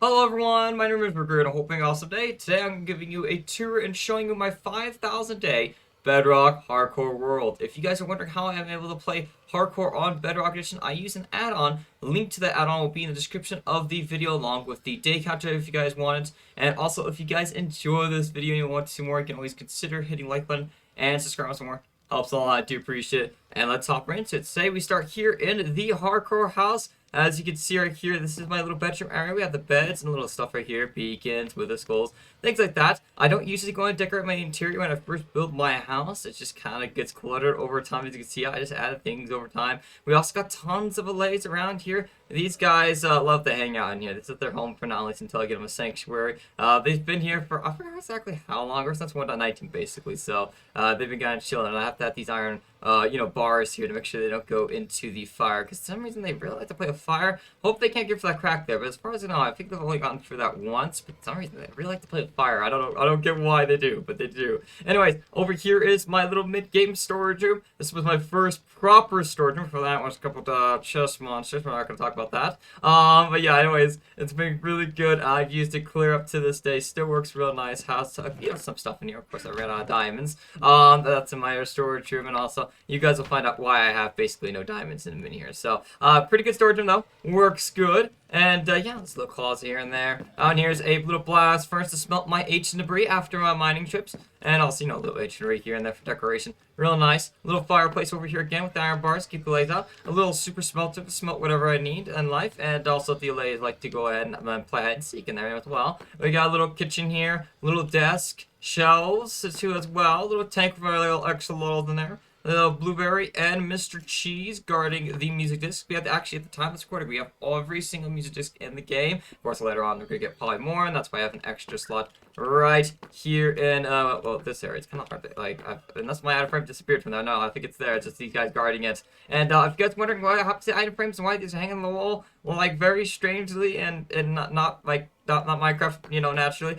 Hello everyone, my name is Burger and I'm hoping awesome day. Today I'm giving you a tour and showing you my 5,000 day Bedrock Hardcore World. If you guys are wondering how I'm able to play Hardcore on Bedrock Edition, I use an add-on. The link to that add-on will be in the description of the video along with the day counter if you guys want it. And also if you guys enjoy this video and you want to see more, you can always consider hitting like button and subscribe for more. Helps a lot, I do appreciate it. And let's hop right into it. Today we start here in the Hardcore house. As you can see right here, this is my little bedroom area. We have the beds and little stuff right here, beacons, wither skulls, things like that. I don't usually go and decorate my interior when I first build my house. It just kind of gets cluttered over time. As you can see, I just added things over time. We also got tons of allays around here. These guys love to hang out in here. This is their home for now, at least until I get them a sanctuary. They've been here for, I forgot exactly how long, or since 1.19 basically. So they've been kind of chilling. And I have to have these iron bars here to make sure they don't go into the fire. Because for some reason they really like to play with fire. Hope they can't get for that crack there. But as far as I know, I think they've only gotten through that once. But for some reason they really like to play with fire. I don't know. I don't get why they do, but they do. Anyways, over here is my little mid-game storage room. This was my first proper storage room. For that was a couple of chest monsters. We're not going to talk about that. But yeah, anyways, it's been really good. I've used it clear up to this day. Still works real nice. House. Some stuff in here. Of course, I ran out of diamonds. That's in my storage room, and also you guys will find out why I have basically no diamonds in a minute here. So, pretty good storage room though. Works good. And yeah, this little closet here and there. And here's a little blast furnace to smelt my ancient debris after my mining trips. And also, a little ancient debris here and there for decoration. Real nice. Little fireplace over here again with the iron bars. Keep the lays out. A little super smelter to smelt whatever I need in life. And also the lays like to go ahead and play hide and seek in there as well. We got a little kitchen here. Little desk. Shelves too as well. A little tank for a little extra laurels in there. Little Blueberry and Mr. Cheese guarding the music disc. We have actually, at the time of this recording, we have every single music disc in the game. Of course, later on, we're going to get probably more, and that's why I have an extra slot right here in, well, this area. It's kind of hard to, unless my item frame disappeared from there. No, I think it's there. It's just these guys guarding it. And if you guys are wondering why I have to say item frames and why these are hanging on the wall, well, like, very strangely and not not Minecraft, naturally.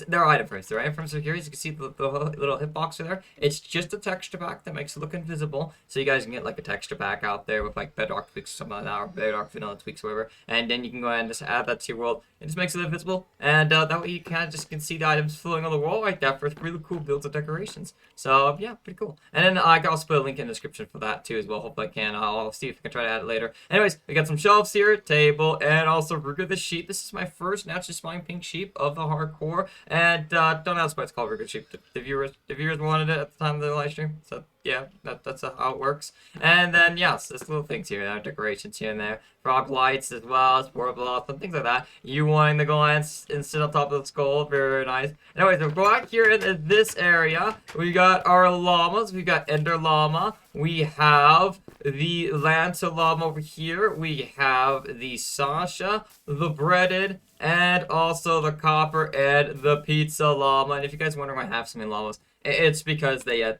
They're item frames. They're item frames are here. As you can see the little hitbox there. It's just a texture pack that makes it look invisible. So you guys can get like a texture pack out there with like Bedrock tweaks or something like that, or Bedrock vanilla tweaks or whatever. And then you can go ahead and just add that to your world. It just makes it invisible. And that way you kind of just can see the items floating on the wall like that for really cool builds and decorations. So yeah, pretty cool. And then I can also put a link in the description for that too as well. Hopefully I can. I'll see if I can try to add it later. Anyways, we got some shelves here, table, and also Ruger the sheep. This is my first naturally spawning pink sheep of the hardcore, and don't ask why it's called Ruger sheep. The viewers wanted it at the time of the live stream, so yeah, that's how it works. And then yes, there's little things here, decorations here and there, frog lights as well, sport blocks and things like that. You wanting to go and sit on top of the skull, very nice. Anyways, we'll go out here in this area. We got our llamas. We got Ender Llama. We have the Lanta Llama over here. We have the Sasha, the Breaded, and also the Copper and the Pizza Llama. And if you guys wonder why I have so many llamas, it's because they're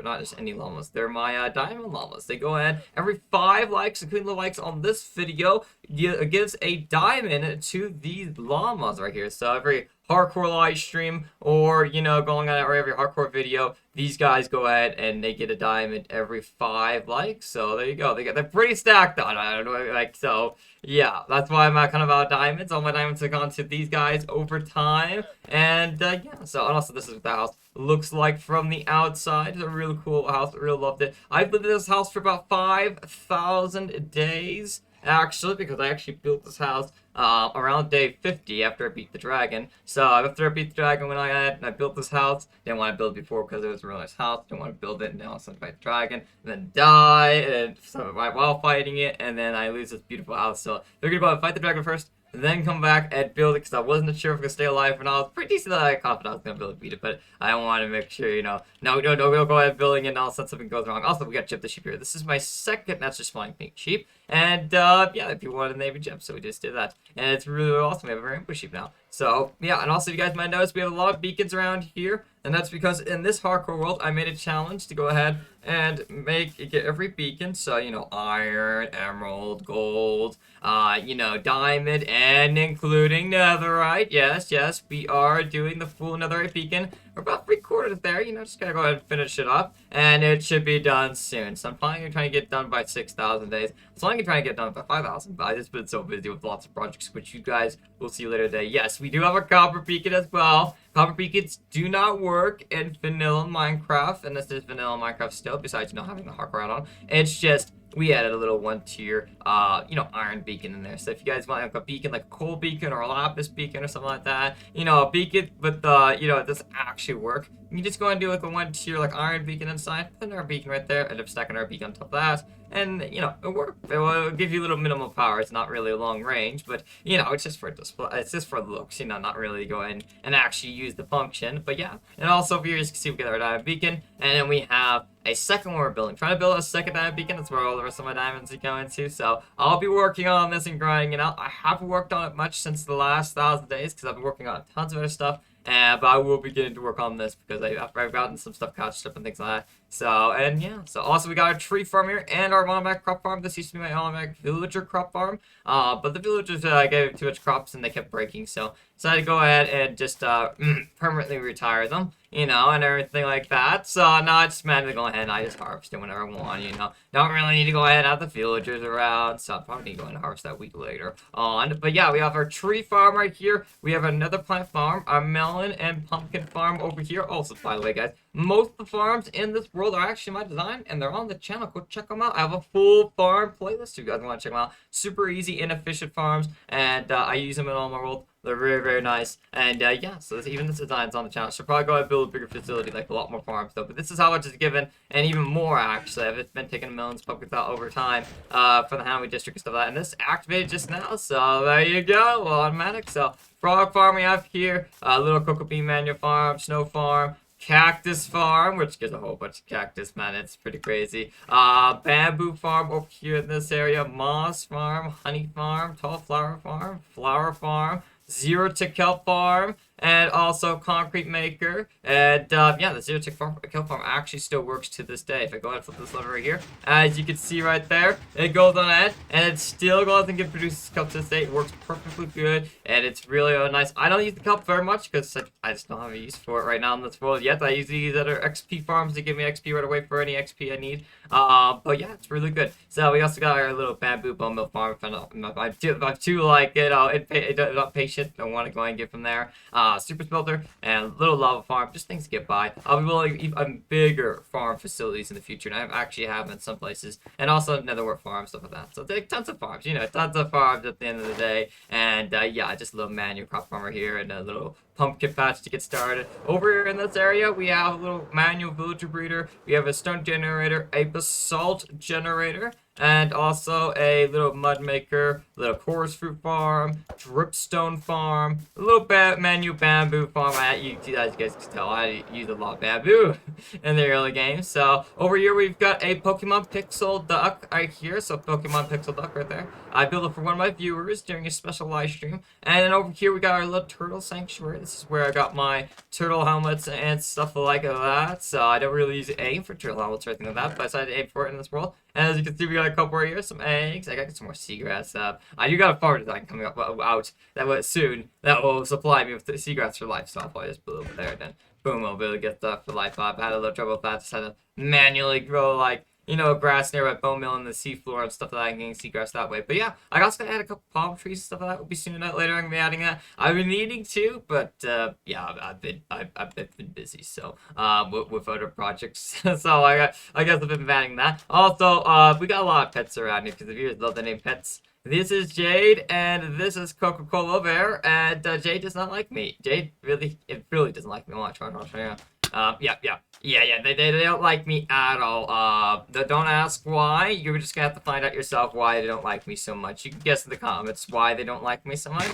not just any llamas. They're my diamond llamas. They go ahead every 5 likes, including the likes on this video, gives a diamond to these llamas right here. So every hardcore live stream or going on or every hardcore video, these guys go ahead and they get a diamond every 5 likes. So there you go. They're pretty stacked on. I don't know, so yeah, that's why I'm kind of out of diamonds. All my diamonds have gone to these guys over time. And yeah, so and also this is what the house looks like from the outside. It's a really cool house. I really loved it. I've lived in this house for about 5,000 days. Actually, because I actually built this house around day 50 after I beat the dragon. So after I beat the dragon, I built this house. Didn't want to build it before because it was a really nice house. Didn't want to build it, and now I fight the dragon, and then die, and so while fighting it, and then I lose this beautiful house. So figured about fight the dragon first, then come back and build it because I wasn't sure if I could stay alive or not. I was pretty decent that I confident I was going to be able to beat it, but I wanted to make sure, no, we'll go ahead building it and all of a sudden something goes wrong. Also, we got Chip the sheep here. This is my second That's Just Flying Pink sheep, and yeah, if you wanted a navy gem, so we just did that. And it's really awesome. We have a rainbow sheep now. So yeah, and also if you guys might notice, we have a lot of beacons around here. And that's because in this hardcore world, I made a challenge to go ahead and get every beacon. So, iron, emerald, gold, diamond, and including netherite. Yes, yes, we are doing the full netherite beacon. We're about 3/4 there. Just gotta go ahead and finish it up, and it should be done soon. So I'm planning on trying to get done by 6,000 days. So I'm trying to get done by 5,000, but I've just been so busy with lots of projects, which you guys will see later today. Yes, we do have a copper beacon as well. Copper beacons do not work in vanilla Minecraft, and this is vanilla Minecraft still, besides not having the hardcore add-on. It's just we added a little 1-tier, iron beacon in there. So if you guys want like a beacon, like a coal beacon or a lapis beacon or something like that, a beacon with it doesn't actually work. You just go and do like a 1-tier like iron beacon inside, put our beacon right there, end up stacking our beacon on top of that, and it'll work. It will give you a little minimal power. It's not really a long range, but it's just for display. It's just for looks, not really go in and actually use the function. But yeah, and also over here you can see we get our diamond beacon, and then we have a second one we're building. Trying to build a second diamond beacon. That's where all the rest of my diamonds are going to. So I'll be working on this and grinding it out. I haven't worked on it much since the last 1,000 days because I've been working on tons of other stuff. But I will be getting to work on this because I've gotten some stuff catched up and things like that. So, and yeah. So also we got our tree farm here and our automatic crop farm. This used to be my automatic villager crop farm. But the villagers gave too much crops and they kept breaking. So decided to go ahead and just permanently retire them, and everything like that. So now I just managed to go ahead and I just harvest it whenever I want, Don't really need to go ahead and have the villagers around. So I'll probably need to go ahead and harvest that week later on. But yeah, we have our tree farm right here. We have another plant farm, our melon and pumpkin farm over here. Also, by the way, guys, most of the farms in this world are actually my design, and they're on the channel. Go check them out. I have a full farm playlist if you guys want to check them out. Super easy, inefficient farms, and I use them in all my world. They're very, very nice. And yeah, so even this design's on the channel. Should probably go ahead and build a bigger facility, like a lot more farms though. But this is how much is given, and even more actually. I've been taking melons, pumpkins out over time for the Hanway district and stuff like that. And this activated just now, so there you go, automatic. So frog farm we have here, little cocoa bean manual farm, snow farm, cactus farm, which gives a whole bunch of cactus, man. It's pretty crazy. Bamboo farm over here in this area, moss farm, honey farm, tall flower farm, zero tick kelp farm, and also concrete maker. And yeah, the zero tick kelp farm actually still works to this day. If I go ahead and flip this lever right here, as you can see right there, it goes on ahead, and it still goes and produces kelp to this day. It works perfectly good, and it's really nice. I don't use the kelp very much because I just don't have a use for it right now in this world yet. I usually use other XP farms to give me XP right away for any XP I need. But yeah, it's really good. So we also got our little bamboo bone mill farm. If I'm too like not patient, don't want to go and get from there. Super smelter and little lava farm, just things to get by. I'll be building even bigger farm facilities in the future, and I actually have in some places, and also netherware farm, stuff like that. So tons of farms, tons of farms at the end of the day. And yeah, just a little manual crop farmer here and a little pumpkin patch to get started. Over here in this area, we have a little manual villager breeder. We have a stone generator, a basalt generator, and also a little mud maker, little chorus fruit farm, dripstone farm, a little manual bamboo farm. You guys can tell I use a lot of bamboo in the early game. So over here we've got a Pokemon Pixel Duck right here. So Pokemon Pixel Duck right there. I built it for one of my viewers during a special live stream. And then over here we got our little turtle sanctuary. This is where I got my turtle helmets and stuff like that. So I don't really use aim for turtle helmets or anything like that, but I decided to aim for it in this world. And as you can see, we got a couple right here, some eggs. I got some more seagrass up. I do got a farm design coming up out that will soon that will supply me with the seagrass for life. So I'll probably just put it over there, then boom, I'll be able to get stuff for life. I've had a little trouble with that. Just had to manually grow grass near my bone mill and the seafloor and stuff like that, and getting seagrass that way. But yeah, I also gonna add a couple palm trees and stuff like that. Will be soon enough. Later I'm gonna be adding that. I've been needing to, but yeah, I've been busy, so with other projects. So I guess I've been adding that. Also, we got a lot of pets around here because the viewers love the name pets. This is Jade, and this is Coca-Cola Bear, and Jade does not like me. Jade really doesn't like me. I'll show you. Yeah, they don't like me at all. Don't ask why. You're just gonna have to find out yourself why they don't like me so much. You can guess in the comments why they don't like me so much.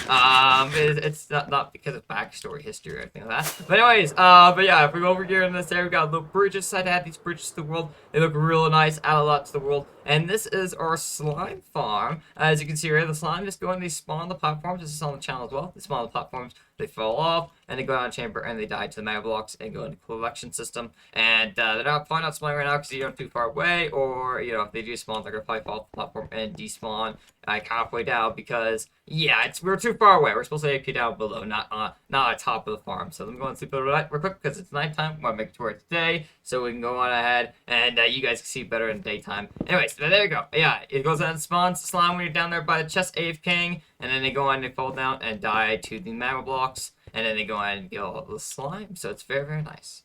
It's not because of backstory, history, or anything like that. But anyways, but yeah, if we go over here in this area, we got little bridges. I add these bridges to the world. They look real nice, add a lot to the world. And this is our slime farm. As you can see here, the slime just go and they spawn the platforms. This is on the channel as well. They spawn the platforms, they fall off, and they go down a chamber and they die to the magma blocks and go into the collection system. And they're probably not spawning right now because you're too far away, or if they do spawn, they're gonna probably fall off the platform and despawn like halfway down because we're too far away. We're supposed to AP down below, not on top of the farm. So let me go and sleep a little real quick because it's nighttime. I want to make it to work today so we can go on ahead and you guys can see better in daytime. Anyways, there you go. Yeah, it goes out and spawns slime when you're down there by the chest AFKing, and then they go on and they fall down and die to the magma blocks, and then they go on and get all the slime. So it's very, very nice.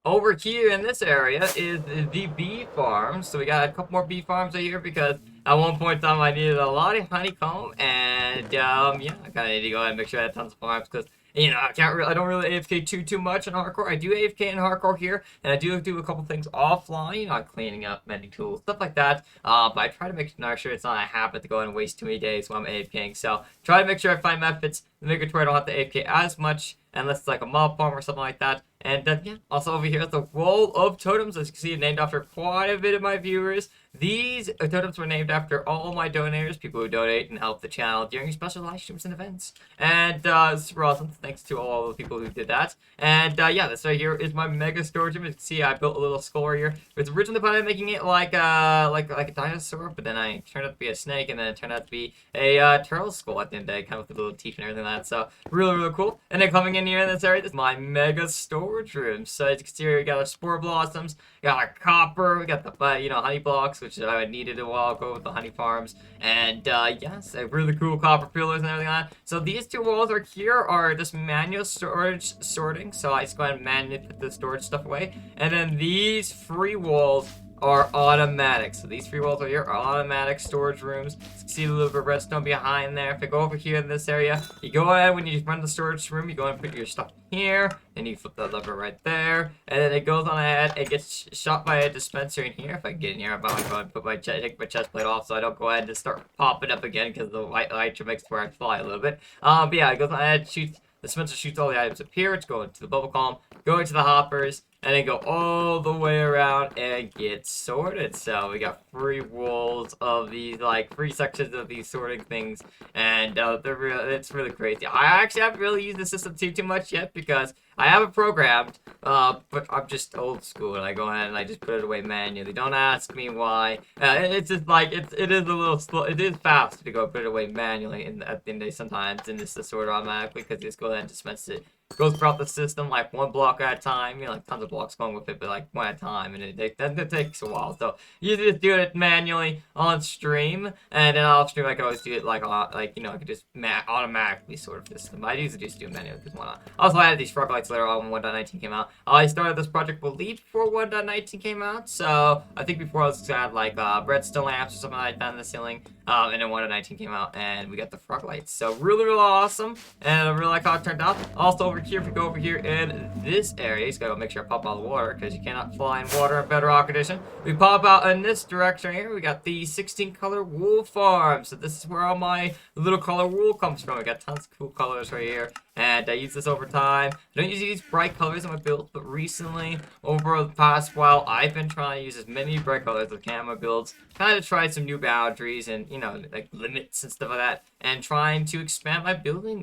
Over here in this area is the bee farm. So we got a couple more bee farms right here because at one point in time I needed a lot of honeycomb, and yeah, I kind of need to go ahead and make sure I have tons of farms because I don't really AFK too much in hardcore. I do AFK in hardcore here, and I do a couple things offline, cleaning up, mending tools, stuff like that. But I try to make sure it's not a habit to go and waste too many days while I'm AFKing. So try to make sure I find methods to make it to where I don't have to AFK as much, unless it's like a mob farm or something like that. And also over here is the wall of totems. As you can see, named after quite a bit of my viewers. These totems were named after all my donators, people who donate and help the channel during special live streams and events. And it's super awesome. Thanks to all the people who did that. And this right here is my mega storage room. As you can see, I built a little skull here. It was originally planned on making it like a dinosaur, but then I turned out to be a snake, and then it turned out to be a turtle skull at the end of the day, kind of with the little teeth and everything like that. So really, really cool. And then coming in here in this area, this is my mega storage room. So as you can see here, we got our spore blossoms, we got our copper, we got the honey blocks, which I needed a while ago with the honey farms, and yes, really cool copper pillars and everything like that. So these two walls right here are just manual storage sorting. So I just go ahead and manually put the storage stuff away, and then these free walls are automatic. So these free walls right here are automatic storage rooms. You can see a little bit of redstone behind there. If I go over here in this area, you go ahead, when you run the storage room, you go and put your stuff here, and you flip that lever right there, and then it goes on ahead and gets shot by a dispenser in here. If I get in here, I'm about to go and take my chest plate off so I don't go ahead and just start popping up again because the white light makes where I fly a little bit. But yeah, it goes on ahead, shoots. The dispenser shoots all the items up here. It's going to the bubble column, going to the hoppers, and then go all the way around and get sorted. So we got free walls of these, free sections of these sorting things, and it's really crazy. I actually haven't really used the system too much yet because I have it programmed, but I'm just old school, and I go ahead and I just put it away manually. Don't ask me why. It's just it is a little slow. It is fast to go put it away manually at the end of the day sometimes, and it's to sort automatically because you just go ahead and dispense it. Goes throughout the system like one block at a time, tons of blocks going with it, but like one at a time, and it takes a while. So you just do it manually on stream, and then off stream I can always do it I could just automatically sort of system. I usually just do it manually because why not? Also, I added these frog lights later on when 1.19 came out. I started this project before 1.19 came out, so I think before I was just had redstone lamps or something like that in the ceiling. And then 1.19 came out, and we got the frog lights. So really, really awesome, and I really like how it turned out. Also over here, if we go over here in this area, you just gotta make sure I pop out the water because you cannot fly in water in Bedrock Edition. We pop out in this direction here. We got the 16 color wool farm. So this is where all my little color wool comes from. We got tons of cool colors right here, and I use this over time. I don't usually use bright colors in my builds, but recently, over the past while, I've been trying to use as many bright colors as I can in my builds, kind of try some new boundaries and like limits and stuff like that, and trying to expand my building,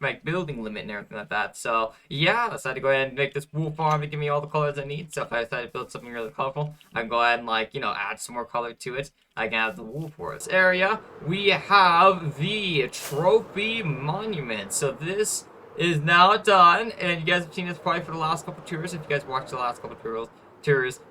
my building limit and everything like that. So yeah, I decided to go ahead and make this wool farm to give me all the colors I need. So if I decide to build something really colorful, I can go ahead and add some more color to it. I can have the wool forest area. We have the trophy monument. So this is now done, and you guys have seen this probably for the last couple tours. If you guys watched the last couple tours,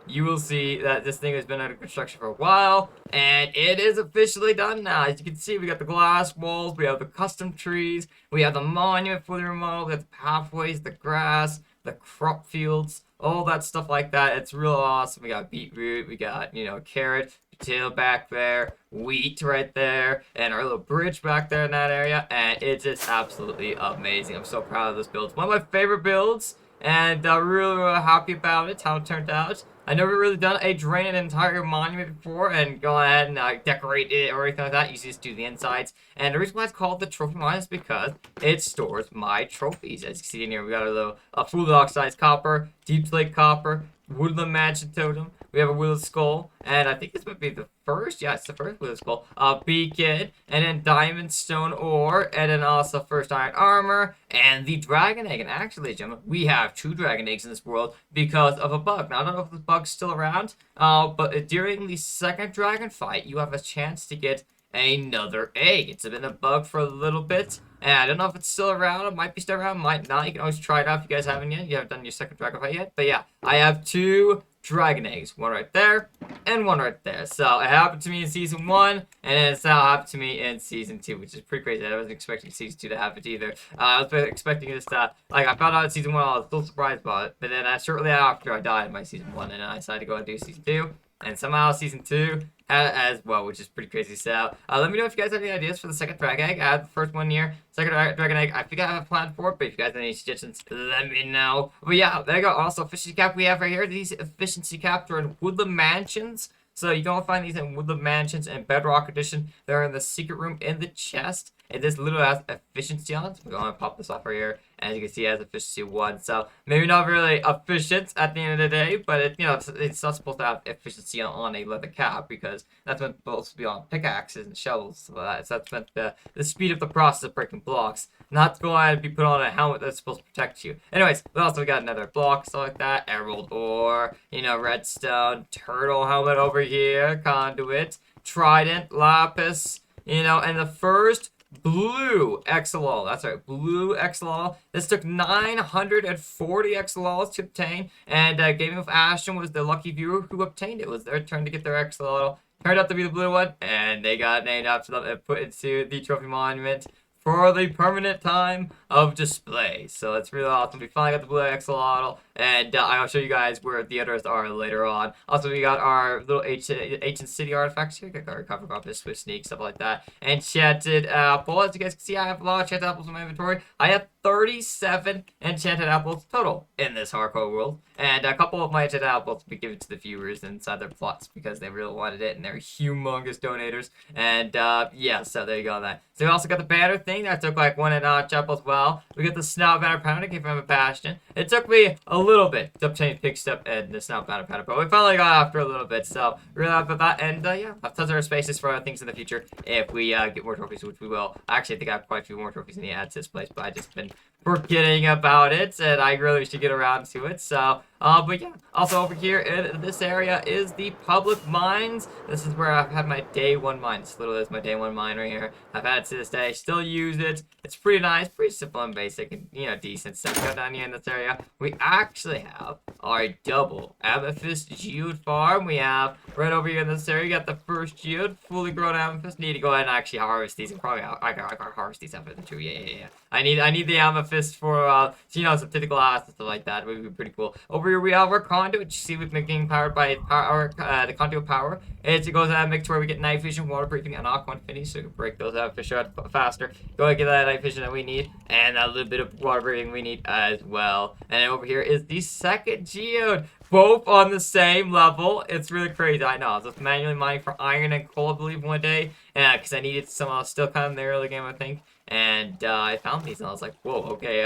you will see that this thing has been under construction for a while, and it is officially done now. As you can see, we got the glass walls, we have the custom trees, we have the monument fully remodeled, we have the pathways, the grass, the crop fields, all that stuff like that. It's real awesome. We got beetroot, we got carrot, potato back there, wheat right there, and our little bridge back there in that area, and it's just absolutely amazing. I'm so proud of this build. It's one of my favorite builds, and really, really happy about it, how it turned out. I never really done a drain an entire monument before and go ahead and decorate it or anything like that. You just do the insides. And the reason why it's called the trophy monument is because it stores my trophies. As you can see in here, we got a full oxidized copper, deep slate copper, Woodland Mansion Totem. We have a Woodland Skull, and I think this might be the first. Yeah, it's the first Woodland Skull. Beacon, and then Diamond Stone Ore, and then also first Iron Armor, and the Dragon Egg. And actually, gentlemen, we have 2 Dragon Eggs in this world because of a bug. Now, I don't know if the bug's still around, but during the second dragon fight, you have a chance to get another egg. It's been a bug for a little bit, and I don't know if it's still around. It might be still around, might not. You can always try it out if you guys haven't yet. You haven't done your second dragon fight yet. But yeah, I have 2 dragon eggs. One right there, and one right there. So it happened to me in season 1, and it's now happened to me in season 2, which is pretty crazy. I wasn't expecting season 2 to happen either. I was expecting this to, like, I found out in season 1, I was still surprised about it. But then shortly after, I died in my season 1, and I decided to go and do season 2. And somehow season 2 as well, which is pretty crazy. So let me know if you guys have any ideas for the second dragon egg. I had the first one here, second dragon egg. I think I have a plan for it, but if you guys have any suggestions, let me know. But yeah, there you go. Also, efficiency cap we have right here. These efficiency caps are in Woodland Mansions. So you can find these in Woodland Mansions and Bedrock Edition. They're in the secret room in the chest. And this literally has efficiency on it. So we're going to pop this off right here. And as you can see, it has efficiency 1. So maybe not really efficient at the end of the day, but it, it's not supposed to have efficiency on a leather cap because that's meant supposed to be on pickaxes and shovels. So that's meant the speed of the process of breaking blocks. Not to go ahead and be put on a helmet that's supposed to protect you. Anyways, we also got another block, stuff like that. Emerald ore, redstone, turtle helmet over here, conduit, trident, lapis, and the first blue XLL. That's right, blue XLL. This took 940 XLLs to obtain, and Gaming with Ashton was the lucky viewer who obtained it. It was their turn to get their XLL. Turned out to be the blue one, and they got named after them and put into the trophy monument for the permanent time of display. So it's really awesome. We finally got the blue XLL, and I'll show you guys where the others are later on. Also, we got our little ancient city artifacts here. We got our cover compass, swift sneak, stuff like that. Enchanted apple. As you guys can see, I have a lot of enchanted apples in my inventory. I have 37 enchanted apples total in this hardcore world, and a couple of my enchanted apples will be given to the viewers inside their plots because they really wanted it, and they're humongous donators. And yeah, so there you go on that. So we also got the banner thing that took like 1 notch up as well. We got the snout banner pounder came from a bastion. It took me a little bit to obtain Pig Step and the snout banner pounder, but we finally got after a little bit. So really happy about that, and yeah, I have tons of spaces for things in the future if we get more trophies, which we will. Actually, I think I have quite a few more trophies in the add to this place, but I just been forgetting about it, and I really should get around to it. So but yeah, also over here in this area is the public mines. This is where I've had my day 1 mine. This literally is my day 1 mine right here. I've had it to this day, still use it. It's pretty nice, pretty simple and basic, and decent. So we go down here in this area. We actually have our double amethyst geode farm. We have right over here in this area. You got the first geode, fully grown amethyst. Need to go ahead and actually harvest these. And probably I can harvest these amethyst too. Yeah. I need the amethyst for some typical assets, stuff like that. It would be pretty cool. Over here we have our conduit, which you see we've been getting powered by the conduit power. It goes out and makes sure we get night vision, water breathing, and aqua infinity, so we can break those out fish out faster. Go ahead and get that night vision that we need, and a little bit of water breathing we need as well. And then over here is the second geode, both on the same level. It's really crazy. I know. I was just manually mining for iron and coal, I believe, one day, because I needed some still kind of in the early game, I think. And I found these, and I was like, whoa, okay,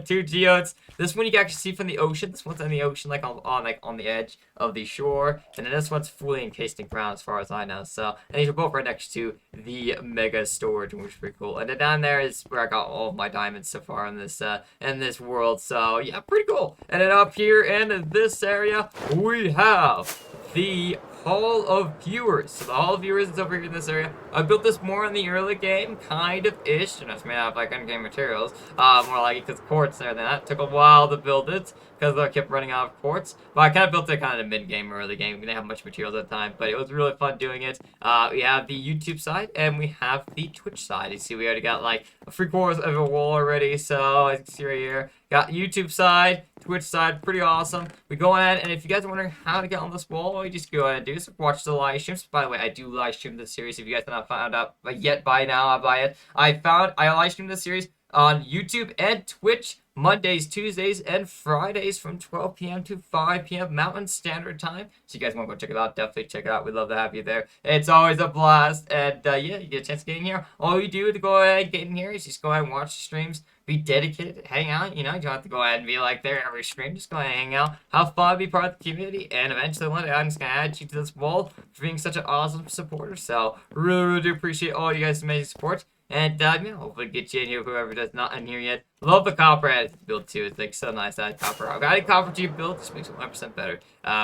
2 geodes. This one you can actually see from the ocean. This one's in the ocean, like on the edge of the shore, and then this one's fully encased in ground, as far as I know. So, and these are both right next to the mega storage, which is pretty cool. And then down there is where I got all of my diamonds so far in this world. So yeah, pretty cool. And then up here in this area, we have the Hall of Viewers. So the Hall of Viewers is over here in this area. I built this more in the early game, kind of ish, and it's made out of like in-game materials. More like it because quartz and everything. That took a while to build it because I kept running out of quartz. But I kind of built it kind of mid-game, early game. We didn't have much materials at the time, but it was really fun doing it. We have the YouTube side and we have the Twitch side. You see, we already got like 3/4 of a wall already. So as you can see right here, got YouTube side, Twitch side, pretty awesome. We go ahead, and if you guys are wondering how to get on this wall, all you just go ahead and do is watch the live streams. By the way, I do live stream this series. If you guys have not found out yet by now, I live stream this series on YouTube and Twitch Mondays, Tuesdays, and Fridays from 12 p.m. to 5 p.m. Mountain Standard Time. So you guys want to go check it out, definitely check it out. We'd love to have you there. It's always a blast. And yeah, you get a chance to get in here. All you do to go ahead and get in here is just go ahead and watch the streams. Be dedicated, hang out. You don't have to go ahead and be like there every stream. Just go ahead and hang out, have fun, be part of the community, and eventually one day I'm just gonna add you to this wall for being such an awesome supporter. So really do appreciate all you guys' amazing support. And hopefully get you in here, whoever does not in here yet. Love the copper added to the build too. It's like so nice to add copper. I've added copper to your build, just makes it 1% better.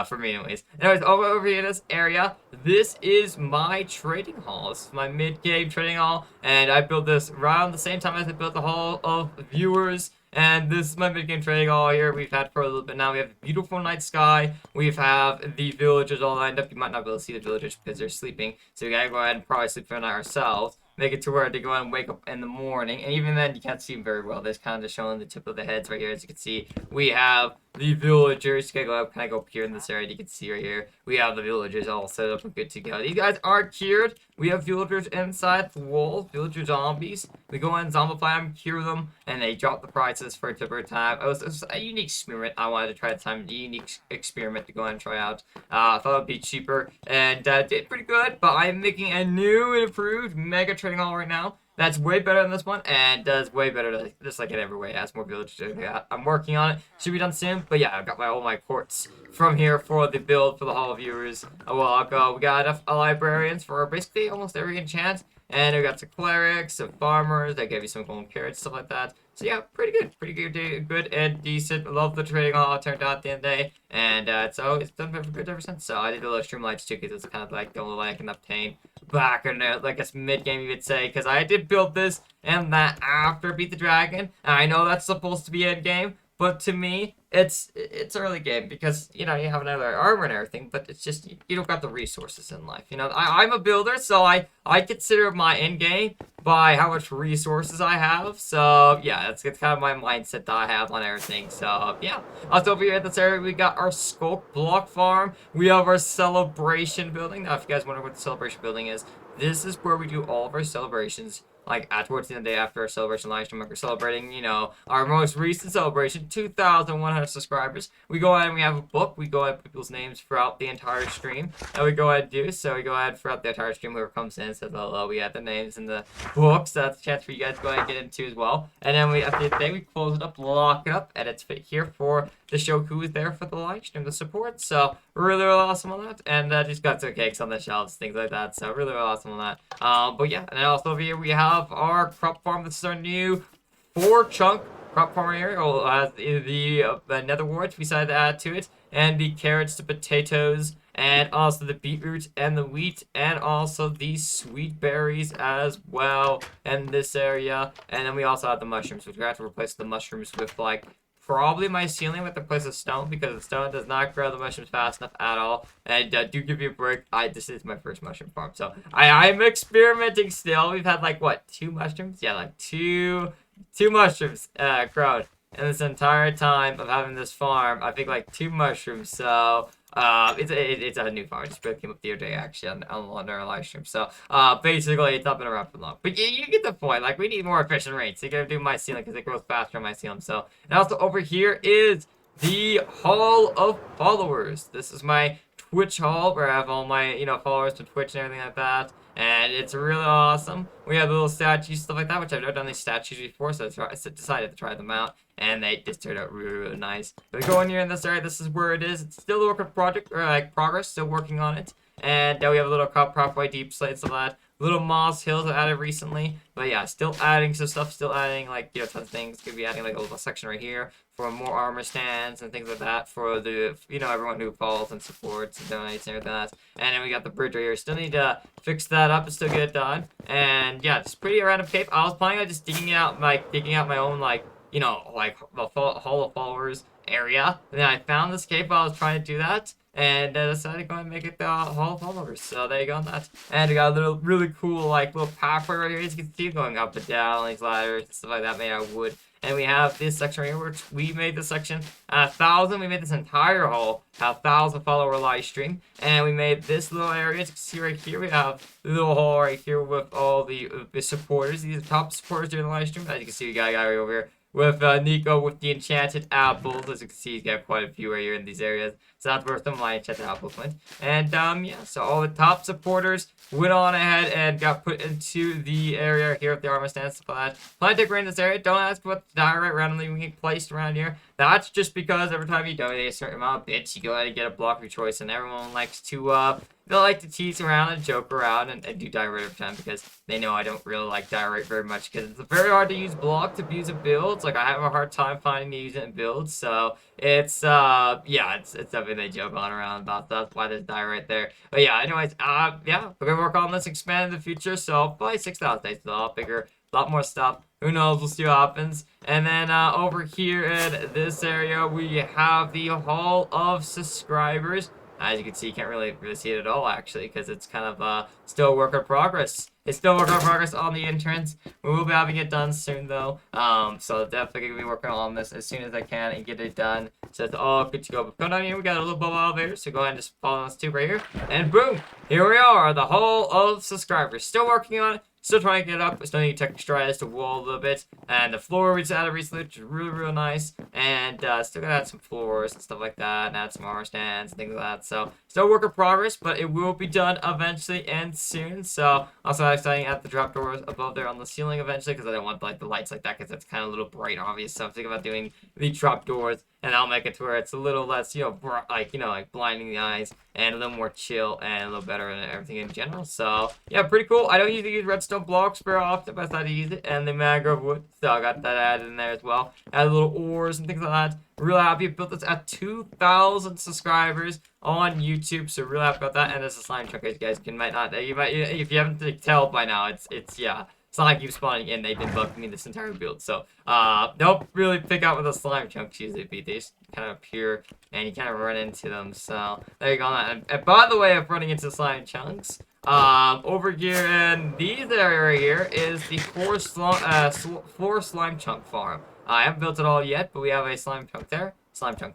For me anyways. Anyways, over here in this area, this is my trading hall. This is my mid-game trading hall. And I built this around the same time as I built the hall of viewers. And this is my mid-game trading hall here we've had for a little bit now. We have a beautiful night sky. We have the villagers all lined up. You might not be able to see the villagers because they're sleeping. So we gotta go ahead and probably sleep for the night ourselves. Make it to where they go ahead and wake up in the morning. And even then, you can't see them very well. They're kind of just showing the tip of the heads right here. As you can see, we have the villagers. You gotta go up, kind of go up here in this area. You can see right here. We have the villagers all set up and good to go. These guys are cured. We have villagers inside the walls. Villager zombies. We go in, zombify them, cure them, and they drop the prices for a temporary time. It was a unique experiment. I wanted to try the time. A unique experiment to go ahead and try out. I thought it would be cheaper and did pretty good. But I'm making a new and improved mega trading hall right now. That's way better than this one, and does way better, just like in every way. It has more villagers. I'm working on it. Should be done soon. But yeah, I've got all my quartz from here for the build for the Hall of Viewers a while ago. We got enough librarians for basically almost every enchant. And we got some clerics, some farmers. They gave you some golden carrots, stuff like that. So yeah, pretty good and decent. Love the trading hall. It turned out at the end of the day, and it's done good ever since. So I did a little streamlights too, because it's kind of like the only way I can obtain back in there, like it's mid game you would say, because I did build this and that after beat the dragon. And I know that's supposed to be end game, but to me, it's early game because, you have another armor and everything, but it's just, you don't got the resources in life. I'm a builder, so I consider my end game by how much resources I have. So, yeah, it's kind of my mindset that I have on everything. So, yeah. Also, over here at this area, we got our Skulk Block Farm. We have our Celebration Building. Now, if you guys wonder what the Celebration Building is, this is where we do all of our celebrations. Like, towards the end of the day after our celebration live stream, we're celebrating, our most recent celebration, 2,100 subscribers. We go ahead and we have a book. We go ahead and put people's names throughout the entire stream. And we go ahead and do. So we go ahead throughout the entire stream. Whoever comes in says hello. We have the names in the books. So that's a chance for you guys to go ahead and get into as well. And then at the end of the day, we close it up, lock it up, and it's here for the show who is there for the live stream, the support. So really awesome on that. And just got some cakes on the shelves, things like that. So really awesome on that. But yeah, and then also over here we have our crop farm. This is our new 4-chunk crop farm area. It has the nether warts we decided to add to it, and the carrots, the potatoes, and also the beetroot and the wheat, and also the sweet berries as well in this area. And then we also have the mushrooms, which we have to replace the mushrooms with probably my ceiling with the place of stone, because the stone does not grow the mushrooms fast enough at all. And do give you a break. This is my first mushroom farm, so I'm experimenting still. We've had 2 mushrooms? Yeah, two mushrooms grown in this entire time of having this farm. I think 2 mushrooms. So it's a new farm. It just really came up the other day actually on our live stream. So basically it's not been around for long. But you get the point. We need more efficient rates. So you gotta do my ceiling because it grows faster on my ceiling. So, and also over here is the Hall of Followers. This is my Twitch hall where I have all my followers to Twitch and everything like that. And it's really awesome. We have little statues, stuff like that, which I've never done these statues before, so I decided to try them out. And they just turned out really nice. But we go in here in this area, this is where it is. It's still a work in progress, still working on it. And we have a little halfway deep slates of that. Little moss hills I added recently. But yeah, still adding some stuff, still adding tons of things. Gonna be adding a little section right here for more armor stands and things like that for the everyone who follows and supports and donates and everything like that. And then we got the bridge right here. Still need to fix that up and still get it done. And yeah, it's pretty random cave. I was planning on just digging out my own the Hall of Followers area. And then I found this cave while I was trying to do that. And decided to go and make it the Hall of Followers. So there you go on that. And we got a little really cool little pathway right here. As you can see, going up and down these ladders and stuff like that made out of wood. And we have this section right here, which we made this section 1,000. We made this entire hall 1,000 follower live stream. And we made this little area. As you can see right here, we have the little hall right here with all the supporters. These are top supporters during the live stream. As you can see, we got a guy right over here with Nico with the enchanted apples. As you can see, he's got quite a few right here in these areas. So that's where some of my enchanted apples went. And yeah, so all the top supporters went on ahead and got put into the area here at the armor stand. Plan to take in this area. Don't ask what the diorite randomly being placed around here. That's just because every time you donate a certain amount of bits, you go ahead and get a block of your choice, and everyone likes to they like to tease around and joke around and do diorite every time because they know I don't really like diorite very much because it's a very hard to use block to use in builds. Like I have a hard time finding to use it in builds, so it's yeah, it's something they joke on around about. That's why there's diorite there. But yeah, anyways, yeah, we're gonna work on this, expand in the future. So probably 6,000 days, a lot bigger, a lot more stuff. Who knows? We'll see what happens. And then over here in this area, we have the Hall of Subscribers. As you can see, you can't really see it at all, actually, because it's kind of still a work in progress. It's still a work in progress on the entrance. We will be having it done soon, though. So definitely going to be working on this as soon as I can and get it done. So it's all good to go. But come down here, we got a little bubble elevator, so go ahead and just follow this tube right here. And boom! Here we are, the Hall of Subscribers. Still working on it. Still trying to get it up. Still need to texturize the wall a little bit. And the floor we just added recently, which is really nice. And still gonna add some floors and stuff like that. And add some armor stands and things like that. So still work in progress, but it will be done eventually and soon. So also I'm starting at the trapdoors above there on the ceiling eventually because I don't want like the lights like that because that's kind of a little bright obvious. So I'm thinking about doing the trapdoors. And I'll make it to where it's a little less, like blinding the eyes and a little more chill and a little better and everything in general. So, yeah, pretty cool. I don't usually use redstone blocks very often, but I decided to use it. And the mangrove wood, so I got that added in there as well. Added little ores and things like that. Really happy. Built this at 2,000 subscribers on YouTube, so really happy about that. And there's a slime chunk, as you guys if you haven't tell by now, yeah. It's not like you spawning in, they've been bugging me this entire build. So, don't really pick out where the slime chunks usually be. They just kind of appear, and you kind of run into them. So, there you go. And by the way of running into slime chunks, over here in these area right here is the four slime chunk farm. I haven't built it all yet, but we have a slime chunk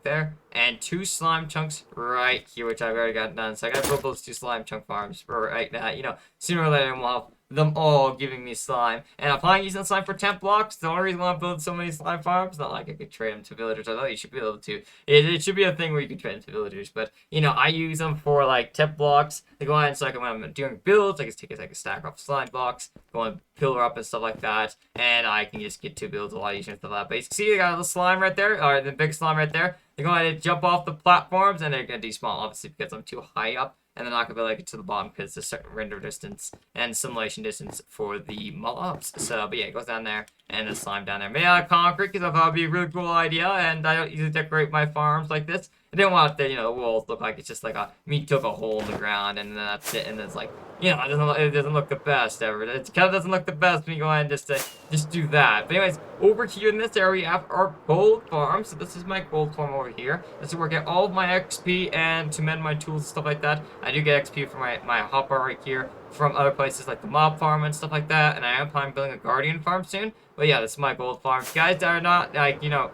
there, and 2 slime chunks right here, which I've already got done. So I gotta build those 2 slime chunk farms for right now. Sooner or later we'll have them all giving me slime. And I'm planning using slime for temp blocks. The only reason why I'm building so many slime farms, not like I could trade them to villagers. I thought you should be able to. It should be a thing where you can trade them to villagers. But, I use them for, like, temp blocks. They go ahead and so like when I'm doing builds, I can take a stack off slime blocks, go and pillar up and stuff like that. And I can just get 2 builds a lot easier and stuff like that. But you can see I got a little slime right there, or the big slime right there. They're going to jump off the platforms, and they're going to despawn, obviously, because I'm too high up. And they're not going to be able to get to the bottom because there's a certain render distance and simulation distance for the mobs. So, but yeah, it goes down there, and there's slime down there. Made out of concrete because I thought it would be a really cool idea, and I don't usually decorate my farms like this. I didn't want the, the walls look like it's just like me took a hole in the ground, and then that's it, and it's like, it doesn't look the best ever. It kind of doesn't look the best when you go ahead and just do that. But anyways, over here in this area, we have our gold farm. So this is my gold farm over here. This is where I get all of my XP and to mend my tools and stuff like that. I do get XP for my hopper right here from other places like the mob farm and stuff like that. And I am planning on building a guardian farm soon. But yeah, this is my gold farm. If you guys are not,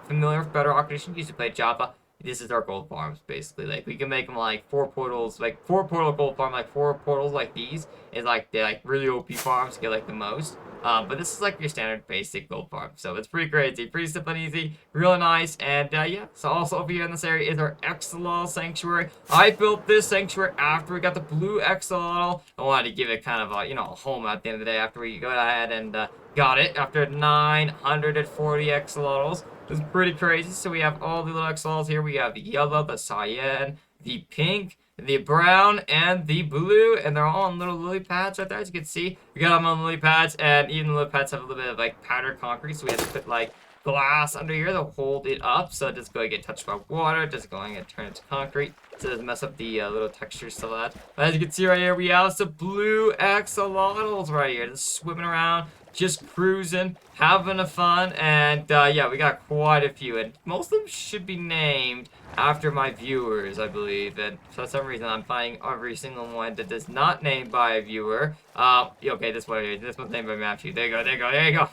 familiar with Bedrock Edition, you used to play Java. This is our gold farms, basically. Like, we can make them, like, 4 portals, like, 4 portal gold farm, like, 4 portals like these is, like, they're, like, really OP farms to get, like, the most. But this is, like, your standard basic gold farm. So, it's pretty crazy, pretty simple and easy, really nice, and, yeah. So, also over here in this area is our Axolotl Sanctuary. I built this sanctuary after we got the blue Axolotl. I wanted to give it kind of a, a home at the end of the day after we go ahead and, got it after 940 axolotls. It's pretty crazy. So we have all the little axolotls here. We have the yellow, the cyan, the pink, the brown, and the blue. And they're all on little lily pads right there, as you can see. We got them on lily pads, and even the lily pads have a little bit of like powdered concrete. So we have to put like glass under here to hold it up so it doesn't go and get touched by water. It doesn't go and get turned into concrete. So it doesn't mess up the little texture stuff like that. But as you can see right here, we have some blue axolotls right here just swimming around, just cruising, having a fun, and yeah, we got quite a few, and most of them should be named after my viewers, I believe, and for some reason I'm finding every single one that is not named by a viewer. Okay, this one's named by Matthew. There you go.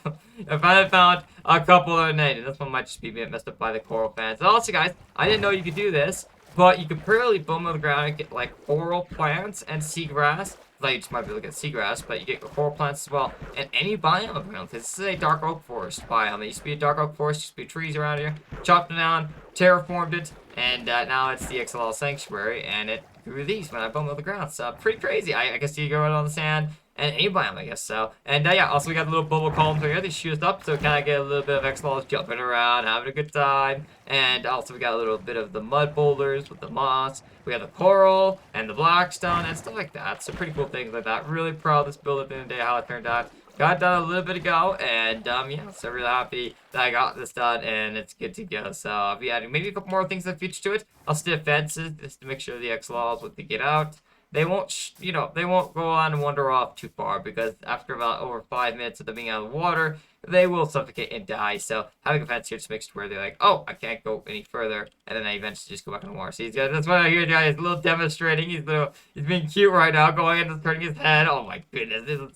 I finally found a couple that are named, and this one might just be messed up by the coral fans. And also, guys, I didn't know you could do this, but you could purely boom on the ground and get like coral plants and seagrass thought you just might be able to get seagrass, but you get coral plants as well. And any biome around. This is a dark oak forest biome. It used to be a dark oak forest, used to be trees around here. Chopped it down, terraformed it, and now it's the XLL Sanctuary, and it grew these when I built the ground. So pretty crazy. I guess you go out on the sand. And any biome, I guess so. And yeah, also we got the little bubble columns right here. They shoot us up, so kind of get a little bit of XLs jumping around, having a good time. And also we got a little bit of the mud boulders with the moss. We have the coral and the blackstone and stuff like that. So pretty cool things like that. Really proud of this build at the end of the day, how it turned out. Got it done a little bit ago, and yeah, so really happy that I got this done, and it's good to go. So I'll be adding maybe a couple more things in the future to it. I'll stiff fences just to make sure the XLs when they get out, they won't, they won't go on and wander off too far, because after about over 5 minutes of them being out of the water, they will suffocate and die. So having a fence here just makes it where they're like, oh, I can't go any further, and then they eventually just go back in the water. See, that's what I hear, guys. A little demonstrating. He's being cute right now, going in and turning his head. Oh my goodness, this is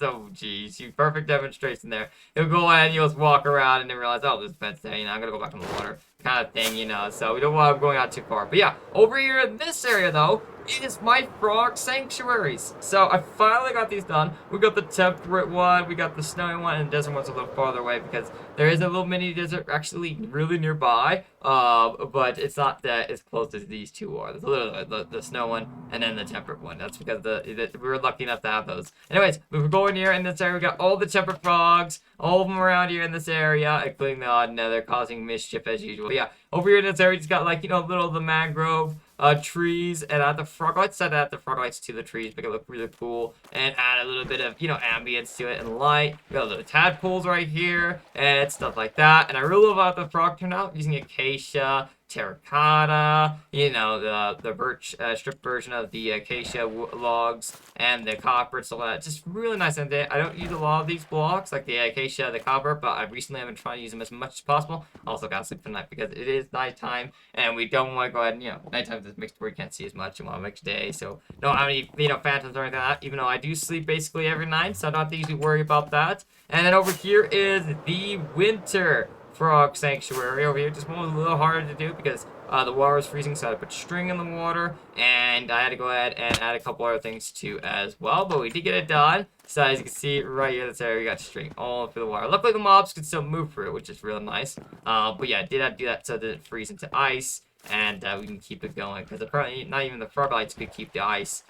so perfect demonstration there. He'll go in, he'll just walk around, and then realize, oh, there's a fence there. I'm gonna go back in the water, kind of thing, So we don't want him going out too far. But yeah, over here in this area though, is my frog sanctuaries. So I finally got these done. We got the temperate one, we got the snowy one, and the desert one's a little farther away because there is a little mini desert actually really nearby. But it's not that as close as these two are. There's a little the snow one and then the temperate one. That's because we were lucky enough to have those. Anyways, we were going here in this area. We got all the temperate frogs, all of them around here in this area, including the odd nether, causing mischief as usual. But yeah, over here in this area, you just got like little of the mangrove trees, and add the froglights. I'd add the froglights to the trees, make it look really cool, and add a little bit of ambience to it and light. We got little tadpoles right here and stuff like that. And I really love how the frog turned out using acacia, terracotta, the birch strip version of the acacia logs, and the copper and stuff like that. Just really nice. And I don't use a lot of these blocks, like the acacia, the copper, but I recently have been trying to use them as much as possible. Also gotta sleep tonight because it is nighttime, and we don't want to go ahead and, nighttime is mixed where you can't see as much and want to mix day, so don't have any, phantoms or anything like that, even though I do sleep basically every night, so I don't have to usually worry about that. And then over here is the winter frog sanctuary. Over here, just one was a little harder to do because the water was freezing, so I had to put string in the water, and I had to go ahead and add a couple other things too as well, but we did get it done. So as you can see right here, this area, we got string all through the water. Luckily the mobs could still move through it, which is really nice. But yeah, I did have to do that so it didn't freeze into ice, and we can keep it going, because apparently not even the froglights could keep the ice,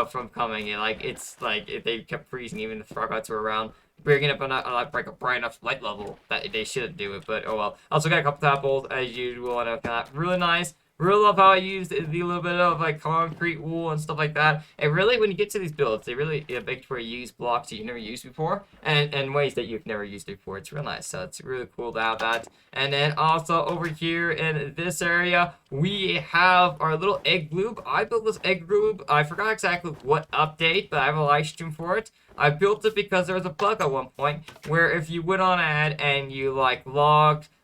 from coming. It's like if they kept freezing, even if the froglights were around, bringing up a bright enough light level that they shouldn't do it, but oh well. Also got a couple tadpoles as usual, and that really nice. Really love how I used the little bit of concrete wool and stuff like that. And really, when you get to these builds, they really make sure you use blocks that you've never used before, and ways that you've never used before. It's real nice, so it's really cool to have that. And then also over here in this area, we have our little egg lube. I built this egg lube. I forgot exactly what update, but I have a live stream for it. I built it because there was a bug at one point where if you went on ahead and you logged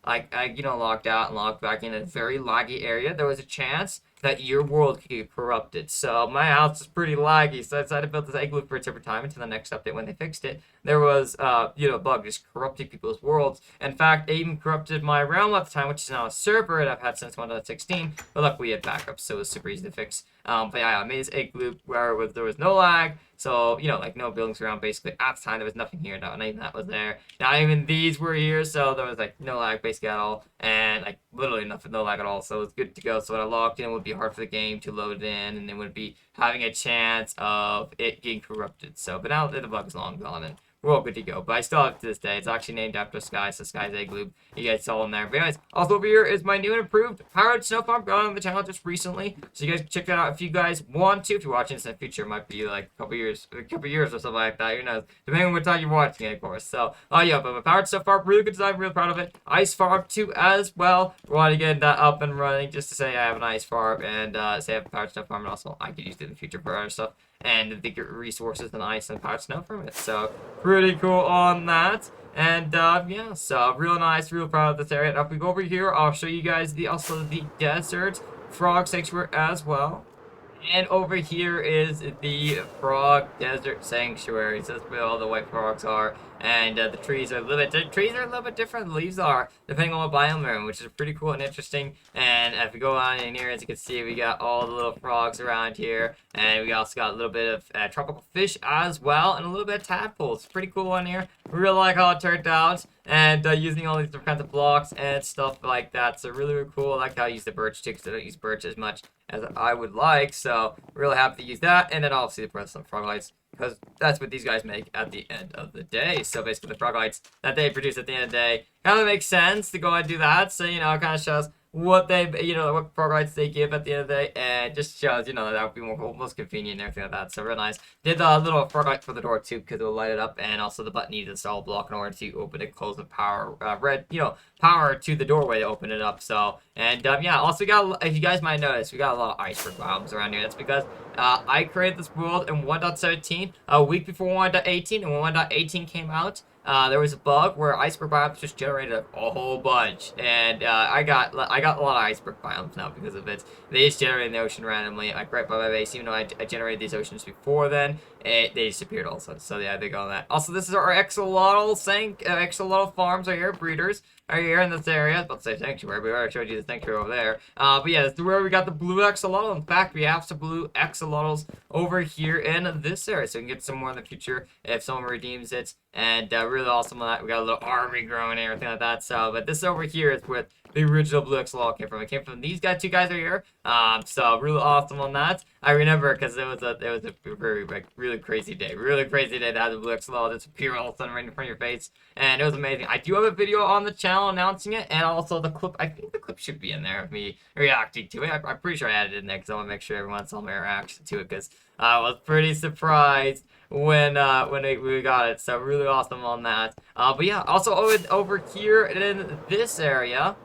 out and logged back in a very laggy area, there was a chance that your world could get corrupted. So my house is pretty laggy, so I decided to build this egg loop for a different time until the next update when they fixed it. There was a bug just corrupting people's worlds. In fact, it even corrupted my realm at the time, which is now a server that I've had since 1.16, but luckily we had backups, so it was super easy to fix. But yeah, I made this egg loop where there was no lag, so, no buildings around basically. At the time, there was nothing here, not even that was there. Not even these were here, so there was, no lag basically at all, and, literally no lag at all, so it was good to go. So when I logged in, it would be hard for the game to load it in, and it would be having a chance of it getting corrupted. So, but now the bug is long gone, and we're all good to go. But I still have it to this day. It's actually named after Sky, so Sky's Egg Loop. You guys saw in there. But anyways, also over here is my new and improved powered snow farm. Got on the channel just recently, so you guys can check that out if you guys want to. If you're watching this in the future, it might be a couple years or something like that. Who knows? Depending on what time you're watching it, of course. So, yeah, but my powered snow farm, really good design, really proud of it. Ice farm too as well. We want to get that up and running just to say I have an ice farm and say I have a powered snow farm, and also I could use it in the future for other stuff, and they get resources and ice and powered snow from it. So pretty cool on that. And yeah, so real nice, real proud of this area. Now if we go over here, I'll show you guys also the desert frog sanctuary as well. And over here is the frog desert sanctuary. So that's where all the white frogs are. And the trees are a little bit different. The leaves are, depending on what biome they're in, which is pretty cool and interesting. And if we go on in here, as you can see, we got all the little frogs around here, and we also got a little bit of tropical fish as well, and a little bit of tadpoles. Pretty cool on here. We really like how it turned out, and using all these different kinds of blocks and stuff like that. So really, really cool. I like how I use the birch too, because I don't use birch as much as I would like. So really happy to use that, and then obviously the some frog lights, because that's what these guys make at the end of the day. So basically the frog lights that they produce at the end of the day kind of makes sense to go and do that. So, you know, it kind of shows what they, you know, what frog lights they give at the end of the day, and just shows, you know, that would be most convenient and everything like that. So real nice. Did a little frog light for the door too, because it will light it up, and also the button needs to install a block in order to open and close the power, power to the doorway to open it up. So, and yeah, also got, if you guys might notice, we got a lot of iceberg biomes around here. That's because I created this world in 1.17, a week before 1.18, and when 1.18 came out, there was a bug where iceberg biomes just generated a whole bunch, and I got a lot of iceberg biomes now because of it. They just generated in the ocean randomly, like right by my base. Even though I generated these oceans before then, they disappeared also. So yeah, they go on that. Also, this is our axolotl farms right here, breeders are here in this area. I was about to say sanctuary, but we already showed you the sanctuary over there. But yeah, this is where we got the blue axolotl. In fact, we have some blue axolotls over here in this area, so we can get some more in the future if someone redeems it. And really awesome on that. We got a little army growing and everything like that. So, but this over here is with the original blue axolotl came from. It came from these guys, two guys are here. So really awesome on that. I remember because it was a very like really crazy day to have the blue axolotl disappear all of a sudden right in front of your face, and it was amazing. I do have a video on the channel announcing it, and also the clip. I think the clip should be in there of me reacting to it. I'm pretty sure I added it in there because I want to make sure everyone saw my reaction to it, because I was pretty surprised when we got it. So really awesome on that. But yeah, also over here in this area,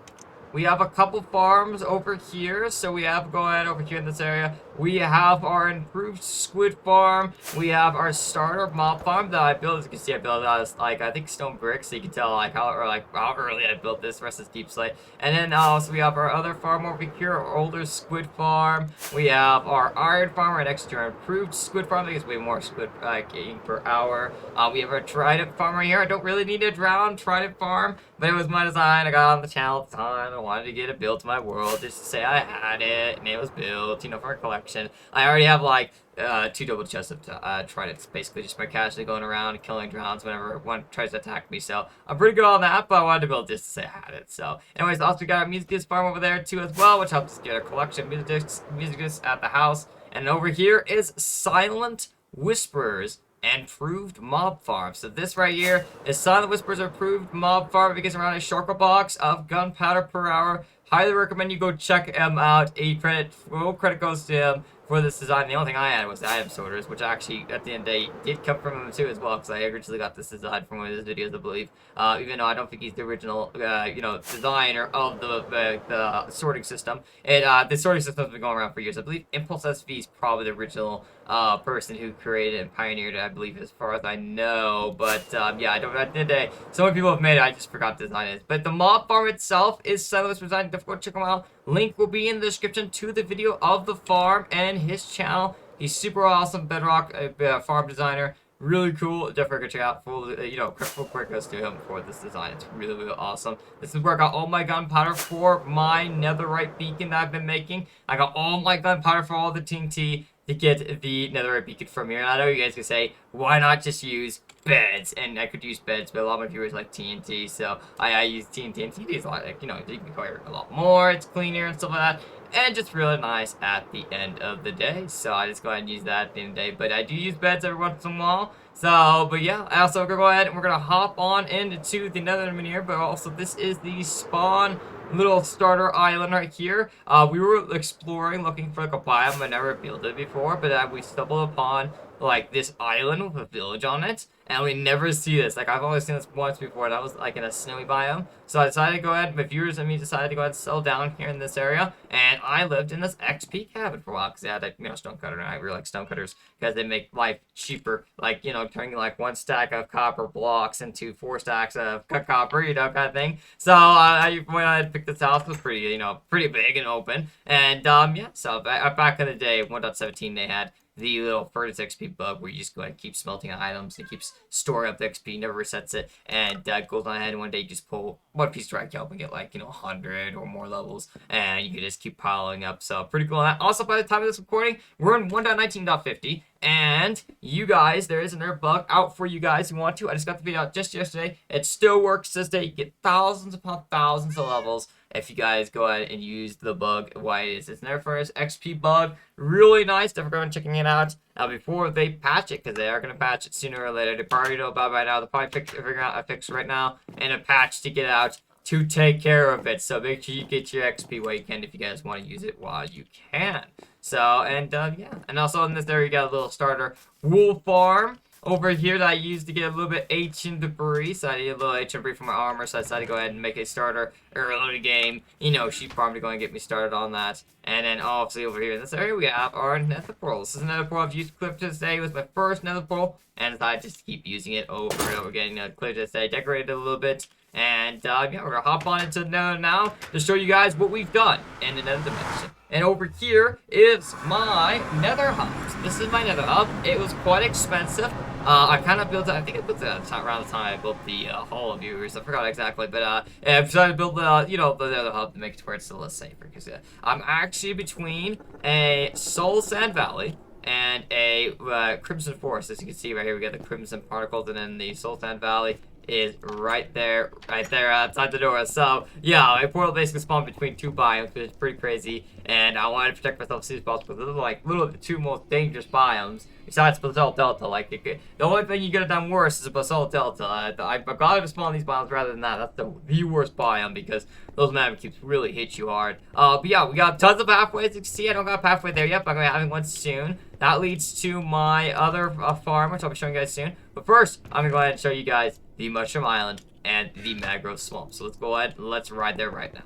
we have a couple farms over here. So we have going over here in this area. We have our improved squid farm. We have our starter mob farm that I built. As you can see, I built out of, like, I think stone bricks, so you can tell how early I built this versus deep slate. And then also we have our other farm over here, our older squid farm. We have our iron farm right next to our improved squid farm. I think it's way more squid eating per hour. We have our trident farm right here. I don't really need a trident farm, but it was my design. I got on the channel at the time. I wanted to get it built to my world just to say I had it, and it was built, you know, for a collection. I already have like 2 double chests of tridents, basically just by casually going around and killing drowns whenever one tries to attack me. So I'm pretty good on that, but I wanted to build this to say I had it. So anyways, also got a music disc farm over there too as well, which helps get a collection of music discs at the house. And over here is Silent Whisperers and Proved Mob Farm. So this right here is Silent Whisperers Approved Mob Farm. It gets around a shulker box of gunpowder per hour. Highly recommend you go check him out. Full credit goes to him for this design. The only thing I had was the item sorters, which actually at the end of the day did come from him too as well, because I originally got this design from one of his videos, I believe. Even though I don't think he's the original, designer of the sorting system. The sorting system's been going around for years. I believe Impulse SV is probably the original person who created and pioneered it, I believe, as far as I know. But yeah, I don't. At the end of the day, so many people have made it. I just forgot the design is. But the mob farm itself is Silent design. Go check him out. Link will be in the description to the video of the farm and his channel. He's super awesome, Bedrock farm designer. Really cool. Definitely go check out full credit goes to him for this design. It's really, really awesome. This is where I got all my gunpowder for my netherite beacon that I've been making. I got all my gunpowder for all the TNT to get the netherite beacon from here. And I know you guys could say, why not just use beds? And I could use beds, but a lot of my viewers like TNT, so I use TNT. And TNT is a lot, like, you can acquire a lot more. It's cleaner and stuff like that, and just really nice at the end of the day. So I just go ahead and use that at the end of the day. But I do use beds every once in a while. So, but yeah, I also go ahead and we're gonna hop on into the nether here. But also, this is the spawn little starter island right here. We were exploring, looking for like a biome. I never built it before, but we stumbled upon like this island with a village on it, and we never see this. Like, I've only seen this once before, and that was like in a snowy biome. So I decided to go ahead, my viewers and me decided to go ahead and settle down here in this area, and I lived in this XP cabin for a while, because they had like, stonecutter, and I really like stonecutters because they make life cheaper, like, turning like 1 stack of copper blocks into 4 stacks of copper, kind of thing. So when I picked this house, it was pretty, pretty big and open, and yeah, so back in the day, 1.17, they had the little furnace XP bug where you just go ahead and keep smelting items and keeps storing up the XP, never resets it, and goes on ahead and one day you just pull one piece of drag kelp and get like, 100 or more levels, and you can just keep piling up. So pretty cool. Also, by the time of this recording, we're in 1.19.50, and you guys, there is another bug out for you guys who want to. I just got the video out just yesterday. It still works this day. You get thousands upon thousands of levels if you guys go ahead and use the bug. Why it is? It's an Air Furnace XP bug. Really nice. Definitely go and checking it out before they patch it, because they are going to patch it sooner or later. They probably know about it by now. They're probably figuring out a fix right now and a patch to get out to take care of it. So make sure you get your XP while you can if you guys want to use it while you can. So, and yeah. And also in this area, you got a little starter wool farm over here that I used to get a little bit ancient debris. So I need a little ancient debris for my armor, so I decided to go ahead and make a starter early in the game. Sheep farm to go and get me started on that. And then obviously over here in this area, we have our nether portal. This is another portal I've used clip to this day. It was my first nether portal, and I just keep using it over and over again. Clip to this day, decorated it a little bit. And yeah, we're gonna hop on into the nether now to show you guys what we've done in the nether dimension. And over here is my nether hub. This is my nether hub. It was quite expensive. I kind of built it, I think I built it around the time I built the Hall of Viewers. I forgot exactly, but I decided to build the, the nether hub to make it where it's a little safer. Because I'm actually between a Soul Sand Valley and a Crimson Forest. As you can see right here, we got the Crimson Particles, and then the Soul Sand Valley is right there outside the door. So yeah, my portal basically spawned between two biomes, which is pretty crazy, and I wanted to protect myself as soon as possible. Those are literally the two most dangerous biomes besides Basalt Delta. The only thing you could have done worse is Basalt Delta. I've got to spawn these biomes rather than that. That's the worst biome, because those magma cubes really hit you hard. But yeah, we got tons of pathways. As you can see, I don't got a pathway there yet, but I'm gonna be having one soon. That leads to my other farm, which I'll be showing you guys soon. But first, I'm gonna go ahead and show you guys the Mushroom Island and the Mangrove Swamp. So let's go ahead and let's ride there right now.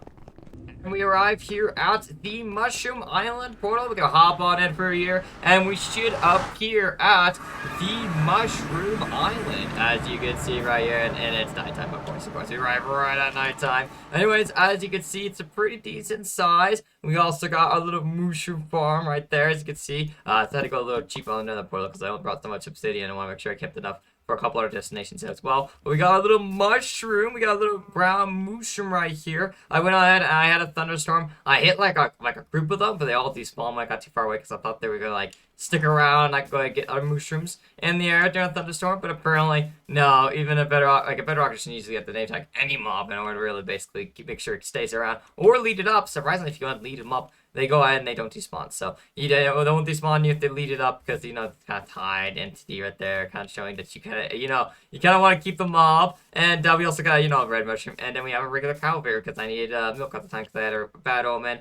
And we arrive here at the Mushroom Island portal. We're gonna hop on in for here, and we should appear at the Mushroom Island, as you can see right here. And it's nighttime, of course. We arrive right at nighttime. Anyways, as you can see, it's a pretty decent size. We also got our little mushroom farm right there, as you can see. I had to go a little cheap on another portal because I only brought so much obsidian. I want to make sure I kept enough for a couple other destinations as well. But we got a little mushroom. We got a little brown mushroom right here. I went ahead and I had a thunderstorm. I hit like a group of them, but they all despawned when I got too far away because I thought they were gonna stick around. I could go and get other mushrooms in the air during a thunderstorm, but apparently no. Even a Bedrock, a Bedrock doesn't usually get the name tag any mob in order to really basically make sure it stays around or lead it up. Surprisingly, if you want to lead them up, they go ahead and they don't despawn. So you don't despawn you if they lead it up, because it's kind of tied entity right there, kind of showing that you kind of want to keep the mob. And we also got a red mushroom, and then we have a regular cow bear because I needed milk at the time because I had a bad omen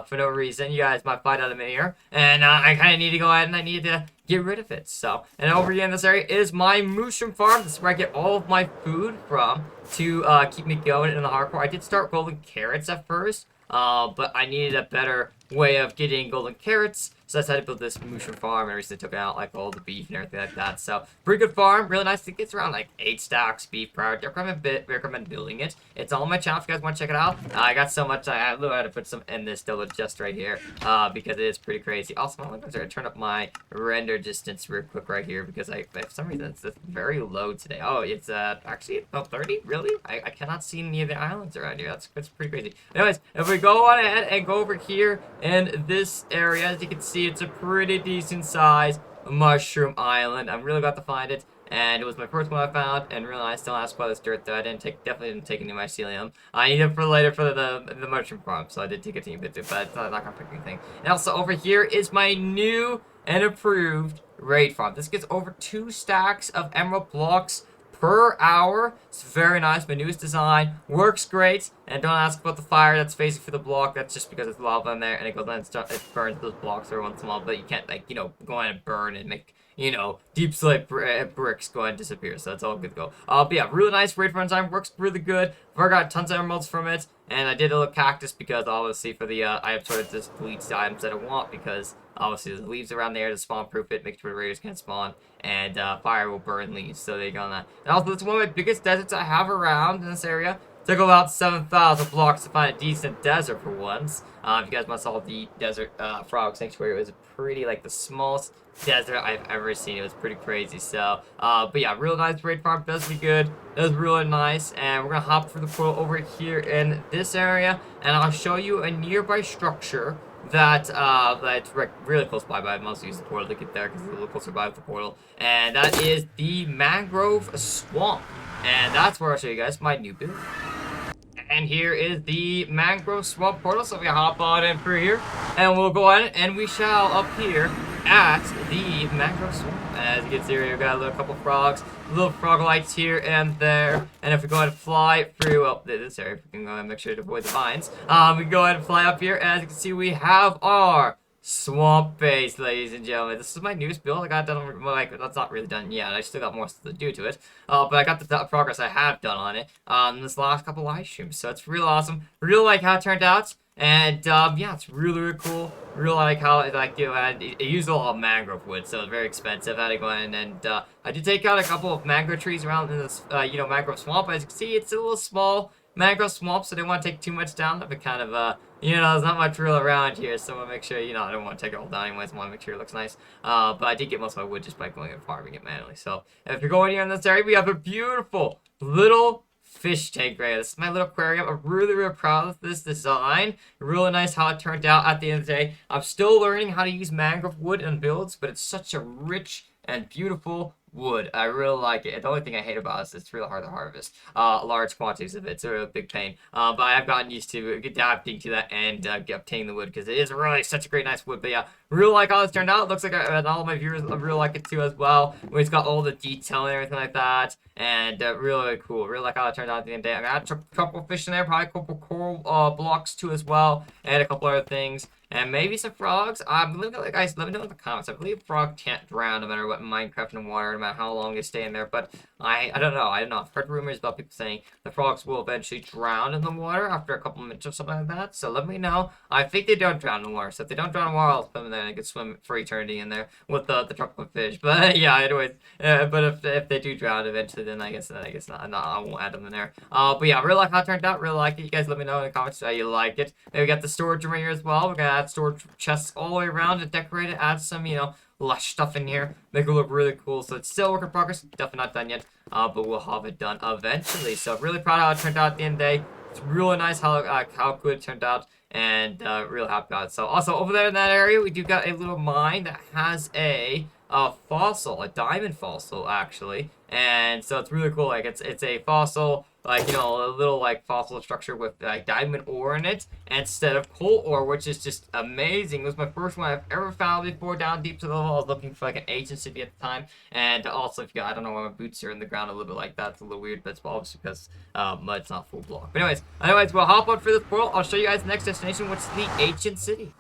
for no reason. You guys might find out in a minute here, and I kind of need to go ahead and I need to get rid of it. So, and over here in this area is my mushroom farm. This is where I get all of my food from to keep me going in the hardcore. I did start golden carrots at first. But I needed a better way of getting golden carrots, so I decided to build this mushroom farm, and recently took out all the beef and everything like that. So pretty good farm, really nice. It gets around 8 stacks beef per hour. Recommend building it. It's all on my channel if you guys want to check it out. I got so much I literally had to put some in this still just right here, because it is pretty crazy. Also, I'm gonna turn up my render distance real quick right here, because for some reason it's very low today. Oh, it's actually about 30. Really? I cannot see any of the islands around here. That's pretty crazy. Anyways, if we go on ahead and go over here in this area, as you can see, it's a pretty decent size mushroom island. I'm really glad to find it, and it was my first one I found, and really nice. Don't ask about this dirt though. I definitely didn't take any mycelium. I need it for later for the mushroom farm, so I did take a teeny bit, but it's not gonna pick anything. And also over here is my new and improved raid farm. This gets over 2 stacks of emerald blocks per hour. It's very nice. My newest design works great. And don't ask about the fire that's facing for the block. That's just because it's lava in there, and it goes and it burns those blocks every once in a while. But you can't go in and burn and make deep slate bricks go and disappear. So that's all good to go. But yeah, really nice raid farm design. Works really good. I got tons of emeralds from it, and I did a little cactus because obviously for the I have sort of just deleted the items that I want, because obviously there's leaves around there to spawn proof it, make sure the raiders can't spawn, and fire will burn leaves. So there you go on that. And also, it's one of my biggest deserts I have around in this area. Took about 7,000 blocks to find a decent desert for once. If you guys must saw the desert frog sanctuary, it was pretty, like, the smallest desert I've ever seen. It was pretty crazy. So, but yeah, real nice raid farm. Does be good. Does really nice. And we're gonna hop through the portal over here in this area, and I'll show you a nearby structure that's really close by, but I must use the portal to get there because it's a little closer by with the portal. And that is the mangrove swamp. And that's where I'll show you guys my new build. And here is the mangrove swamp portal, so we hop on in through here, and we'll go on and we shall up here at the mangrove swamp. As you can see here, we've got a little couple frogs, little frog lights here and there. And if we go ahead and fly through, well, this area, we can go ahead and make sure to avoid the vines. We can go ahead and fly up here, and as you can see, we have our swamp base, ladies and gentlemen. This is my newest build. I got done, like, that's not really done yet. I still got more stuff to do to it. But I got the progress I have done on it in this last couple live streams. So it's real awesome. Really like how it turned out. And yeah, it's really, really cool. Really like how it, like, you know, it used a lot of mangrove wood, so it's very expensive. I had to go in and I did take out a couple of mangrove trees around in this, you know, mangrove swamp. As you can see, it's a little small mangrove swamp, so I didn't want to take too much down. That'd be kind of, you know, there's not much real around here, so I want to make sure, you know, I don't want to take it all down anyways. I want to make sure it looks nice. But I did get most of my wood just by going and farming it manually. So if you're going here in this area, we have a beautiful little fish tank right here. This is my little aquarium. I'm really, really proud of this design. Really nice how it turned out at the end of the day. I'm still learning how to use mangrove wood in builds, but it's such a rich and beautiful wood. I really like it. The only thing I hate about it is it's really hard to harvest large quantities of it. It's a real big pain. But I've gotten used to adapting to that and obtaining the wood because it is really such a great, nice wood. But yeah, really like how it's turned out. It looks like all of my viewers really like it too as well. It's got all the detail and everything like that. And really cool. Really like how it turned out at the end of the day. I got a couple of fish in there, probably a couple coral blocks too as well, and a couple other things. And maybe some frogs. Guys, let me know in the comments. I believe frogs can't drown no matter what in Minecraft and water, no matter how long they stay in there. But I don't know. I've heard rumors about people saying the frogs will eventually drown in the water after a couple minutes or something like that. So let me know. I think they don't drown in the water. So if they don't drown in the water, I'll put them there and I can swim for eternity in there with the tropical fish. But yeah, anyways. But if they do drown eventually, then I guess not. I won't add them in there. But yeah, really like how it turned out. Really like it. You guys let me know in the comments how you liked it. Maybe we got the storage room right here as well. We're gonna add storage chests all the way around to decorate it. Add some, you know, lush stuff in here. Make it look really cool. So it's still a work in progress. Definitely not done yet. But we'll have it done eventually. So really proud how it turned out at the end of the day. It's really nice how good it turned out. And real happy about it. So also over there in that area, we do got a little mine that has a fossil, a diamond fossil actually. And so it's really cool. Like it's a fossil, like, you know, a little like fossil structure with like diamond ore in it instead of coal ore, which is just amazing. It was my first one I've ever found before down deep to the level. I was looking for like an ancient city at the time. And also, if you, I don't know why my boots are in the ground a little bit like that. It's a little weird, but it's obviously because mud's not full block. But anyways, we'll hop on for this portal. I'll show you guys the next destination, which is the ancient city.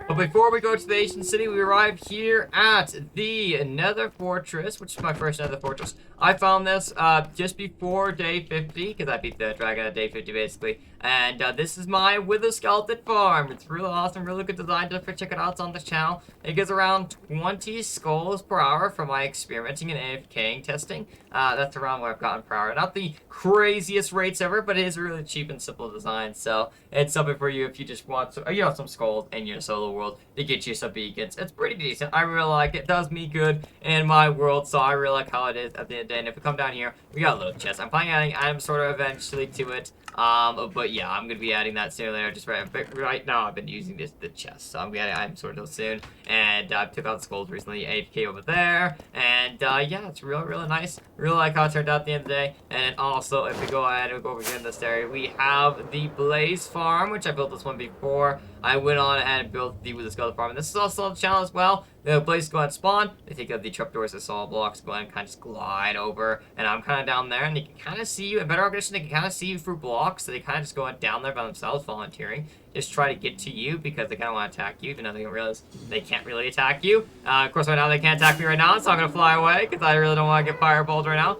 But before we go to the ancient city, we arrived here at the Nether Fortress, which is my first Nether Fortress. I found this just before day 50, because I beat the dragon at day 50, basically. And this is my Wither Skeleton farm. It's really awesome, really good design. Definitely check it out. It's on the channel. It gets around 20 skulls per hour from my experimenting and AFKing testing. That's around what I've gotten per hour. Not the craziest rates ever, but it is a really cheap and simple design. So it's something for you if you just want some, you know, some skulls in your solo world to get you some beacons. It's pretty decent. I really like it. It does me good in my world, so I really like how it is at the end of the day. And if we come down here, we got a little chest. I'm planning on adding items sort of eventually to it. But yeah, I'm gonna be adding that sooner or later. Just right now, I've been using the chest, so I'm gonna add items sort of soon. And I took out skulls recently, AFK over there, and yeah, it's really nice. Really like how it turned out at the end of the day. And then also, if we go ahead and go over here in this area, we have the Blaze Farm, which I built this one before. I went on and built the Skeleton Farm, and this is also on the channel as well. The Blaze go ahead and spawn. They take out the trapdoors, the solid blocks, go ahead and kind of just glide over. And I'm kind of down there, and they can kind of see you. In Bedrock Edition, they can kind of see you through blocks, so they kind of just go down there by themselves, volunteering. Just try to get to you because they kind of want to attack you, even though they don't realize they can't really attack you. Of course, right now they can't attack me right now, so I'm going to fly away because I really don't want to get fireballed right now.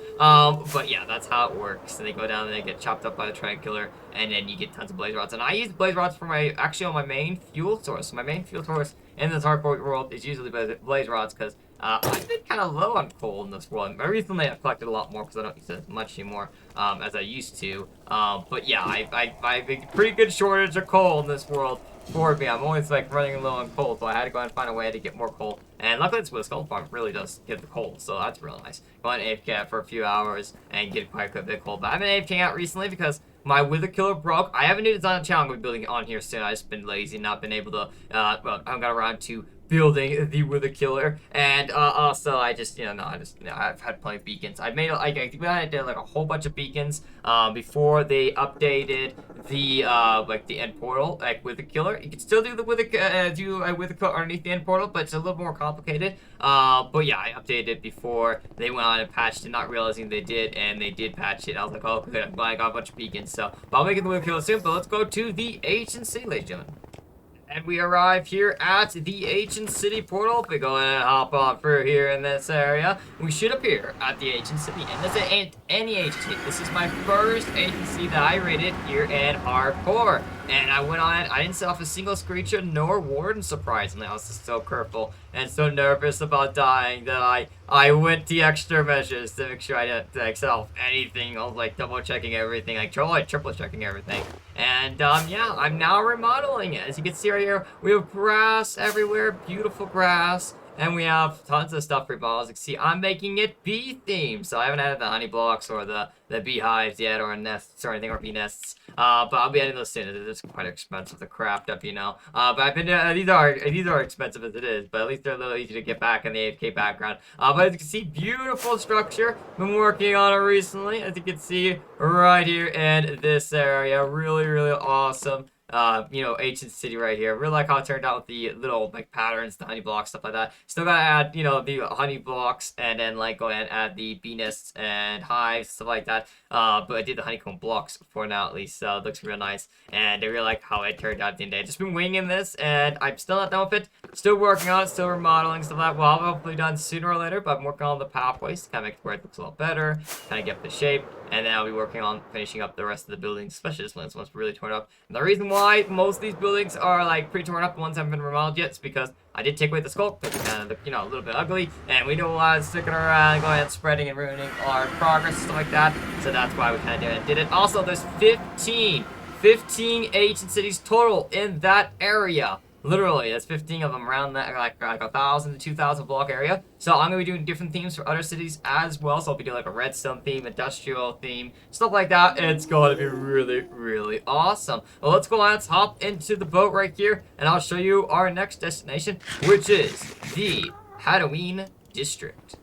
But yeah, that's how it works. And they go down and they get chopped up by the triangular, and then you get tons of blaze rods. And I use blaze rods for actually on my main fuel source. My main fuel source in this hardcore world is usually blaze rods because I've been kind of low on coal in this world. Recently, I've collected a lot more because I don't use it as much anymore as I used to. But yeah, I have a pretty good shortage of coal in this world for me. I'm always like running low on coal, so I had to go and find a way to get more coal. And luckily, this skull farm really does give the coal, so that's real nice. Go on AFK for a few hours and get quite a bit of coal. But I've been AFKing out recently because my Wither Killer broke. I have a new design channel. I'm going to be building it on here soon. I've just been lazy, not been able to, well, I haven't got around to building the Wither Killer, and also I just, I've had plenty of beacons. I made, I did like a whole bunch of beacons before they updated the like the end portal, like Wither Killer. You can still do the Wither Killer underneath the end portal, but it's a little more complicated. But yeah, I updated it before they went on and patched it, not realizing they did, and they did patch it. I was like, oh good, I'm glad I got a bunch of beacons. So, but I'll make it the Wither Killer soon. But let's go to the ancient city, ladies and gentlemen. And we arrive here at the ancient city portal. If we go ahead and hop on through here in this area, we should appear at the ancient city. And this ain't any ancient city. This is my first ancient city that I raided here in hardcore. And I went on it. I didn't set off a single screecher nor warden, surprisingly. I was just so careful and so nervous about dying that I went the extra measures to make sure I didn't like, set off anything. I was like double checking everything, like triple checking everything. And yeah, I'm now remodeling it. As you can see right here, we have grass everywhere, beautiful grass. And we have tons of stuff for balls. You can see I'm making it bee themed. So I haven't added the honey blocks or the beehives yet, or nests or anything, or bee nests. But I'll be adding those soon. It's quite expensive to craft up, you know. But I've been these are expensive as it is, but at least they're a little easy to get back in the AFK background. But as you can see, beautiful structure. Been working on it recently, as you can see right here in this area. Really, really awesome. Ancient city right here. Really like how it turned out with the little like patterns, the honey blocks, stuff like that. Still gotta add, the honey blocks and then like go ahead and add the bee nests and hives, stuff like that. But I did the honeycomb blocks for now at least, so it looks real nice. And I really like how it turned out at the end of the day. Just been winging this, and I'm still not done with it. Still working on it, still remodeling stuff like that. Well, I'll hopefully done sooner or later, but I'm working on the pathways to kind of make where it looks a lot better, kind of get the shape. And then I'll be working on finishing up the rest of the buildings, especially this one. This one's really torn up. And the reason why most of these buildings are like pretty torn up, the ones that haven't been remodeled yet, is because I did take away the sculpt, because it kind of looked, a little bit ugly. And we don't want to sticking around, going and spreading and ruining our progress and stuff like that. So that's why we kind of did it. Also, there's 15 ancient cities total in that area. Literally, that's 15 of them around that, like 1,000 to 2,000 block area. So I'm going to be doing different themes for other cities as well. So I'll be doing like a redstone theme, industrial theme, stuff like that. It's going to be really, really awesome. Well, let's go on. Let's hop into the boat right here, and I'll show you our next destination, which is the Halloween District.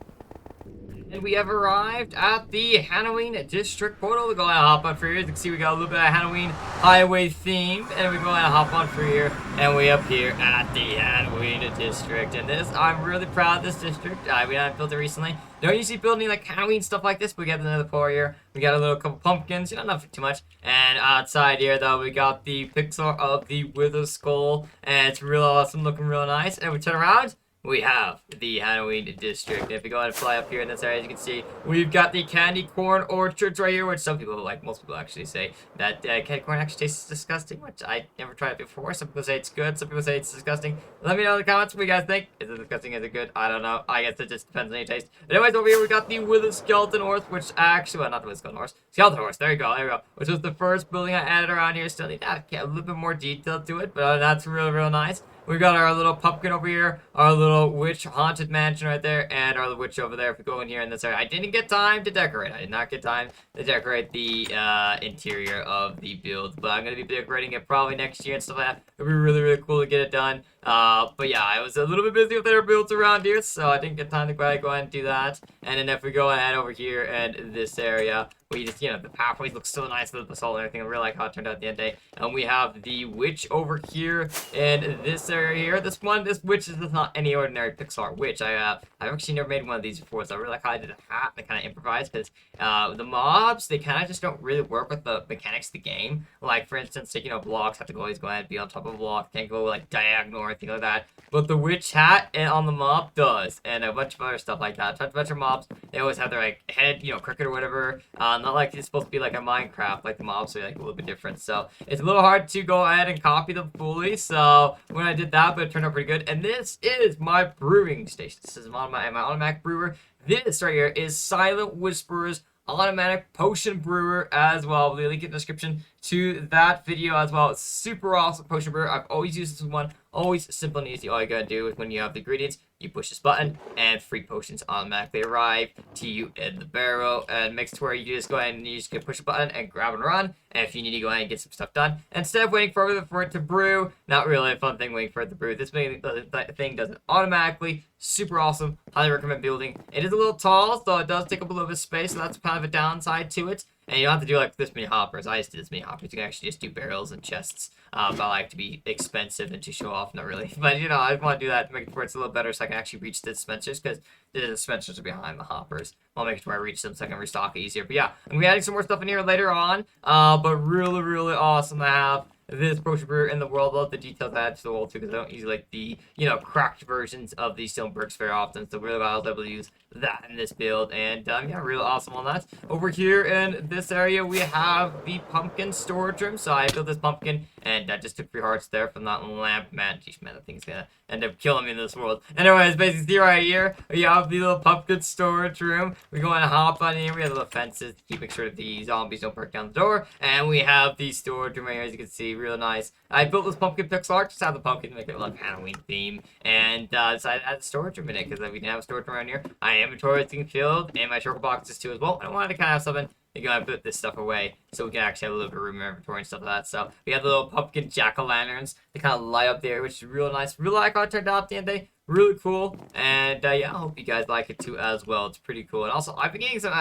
And we have arrived at the Halloween District portal. We're going to hop on through here. You can see we got a little bit of Halloween highway theme. And we're going to hop on through here. And we up here at the Halloween District. And I'm really proud of this district. We haven't built it recently. Don't usually build any like Halloween stuff like this, but we got another floor here. We got a little couple pumpkins, nothing too much. And outside here, though, we got the pixel of the Wither Skull. And it's real awesome, looking real nice. And we turn around. We have the Halloween District. And if we go ahead and fly up here in this area, as you can see, we've got the candy corn orchards right here, which some people like, most people actually say that candy corn actually tastes disgusting, which I never tried it before. Some people say it's good, some people say it's disgusting. Let me know in the comments what you guys think. Is it disgusting? Is it good? I don't know. I guess it just depends on your taste. But anyways, over here we got the Withered Skeleton Horse, which actually, well, not the Withered Skeleton Horse. Skeleton Horse, there you go. Which was the first building I added around here. Still need to add a little bit more detail to it, but that's really, real nice. We've got our little pumpkin over here, our little witch haunted mansion right there, and our witch over there. If we go in here in this area, I didn't get time to decorate. I did not get time to decorate the interior of the build, but I'm going to be decorating it probably next year and stuff like that. It'll be really, really cool to get it done. But yeah, I was a little bit busy with other builds around here, so I didn't get time to go ahead and do that. And then if we go ahead over here and this area, we just, the pathways look so nice with the salt and everything. I really like how it turned out at the end of the day. And we have the witch over here in this area here. This witch is not any ordinary pixel art witch. I've actually never made one of these before, so I really like how I did a hat and kind of improvised, because the mobs, they kind of just don't really work with the mechanics of the game. Like, for instance, like, blocks have to always go ahead and be on top of a block. Can't go, like, diagonal or anything like that. But the witch hat on the mob does, and a bunch of other stuff like that. A bunch of mobs, they always have their, like, head, crooked or whatever, Not like it's supposed to be like a Minecraft, like the mobs are like a little bit different. So it's a little hard to go ahead and copy them fully. So when I did that, but it turned out pretty good. And this is my brewing station. This is my automatic brewer. This right here is Silent Whisperer's automatic potion brewer as well. We'll link in the description to that video as well. It's super awesome potion brewer. I've always used this one. Always simple and easy. All you gotta do is when you have the ingredients, you push this button and free potions automatically arrive to you in the barrel. And makes it where you just go ahead and you just can push a button and grab and run. And if you need to go ahead and get some stuff done, instead of waiting for it to brew, not really a fun thing waiting for it to brew. This thing does it automatically. Super awesome. Highly recommend building. It is a little tall, so it does take up a little bit of space. So that's kind of a downside to it. And you don't have to do like this many hoppers. I used to do this many hoppers. You can actually just do barrels and chests. But I like to be expensive and to show off, not really. But you know, I want to do that to make it where it's a little better so I can actually reach the dispensers because the dispensers are behind the hoppers. I'll make it where I reach them so I can restock it easier. But yeah, I'm gonna be adding some more stuff in here later on. But really, really awesome to have this potion brewer in the world. Love the details added to the world too, because I don't use like the cracked versions of these stone bricks very often. So really I was able to use that in this build, and yeah, really awesome on that. Over here in this area we have the pumpkin storage room. So I built this pumpkin, and I just took 3 hearts there from that lamp. Man, geez, man, that thing's gonna end up killing me in this world. Anyways, basically see right here we have the little pumpkin storage room. We go and hop on here. We have little fences to keep sure the zombies don't break down the door, and we have the storage room right here, as you can see, real nice. I built this pumpkin pixel art, just have the pumpkin to make it like Halloween theme, and decided to add a storage room in it because we didn't have a storage room around here. My inventory is getting filled, and my shulker boxes too as well. I wanted to kind of have something to go and put this stuff away so we can actually have a little bit of room in our inventory and stuff like that. So we have the little pumpkin jack-o'-lanterns. They kind of light up there, which is real nice. Really like how it turned out at the end of the day. Really cool, and yeah, I hope you guys like it too as well. It's pretty cool. And also, I've been getting some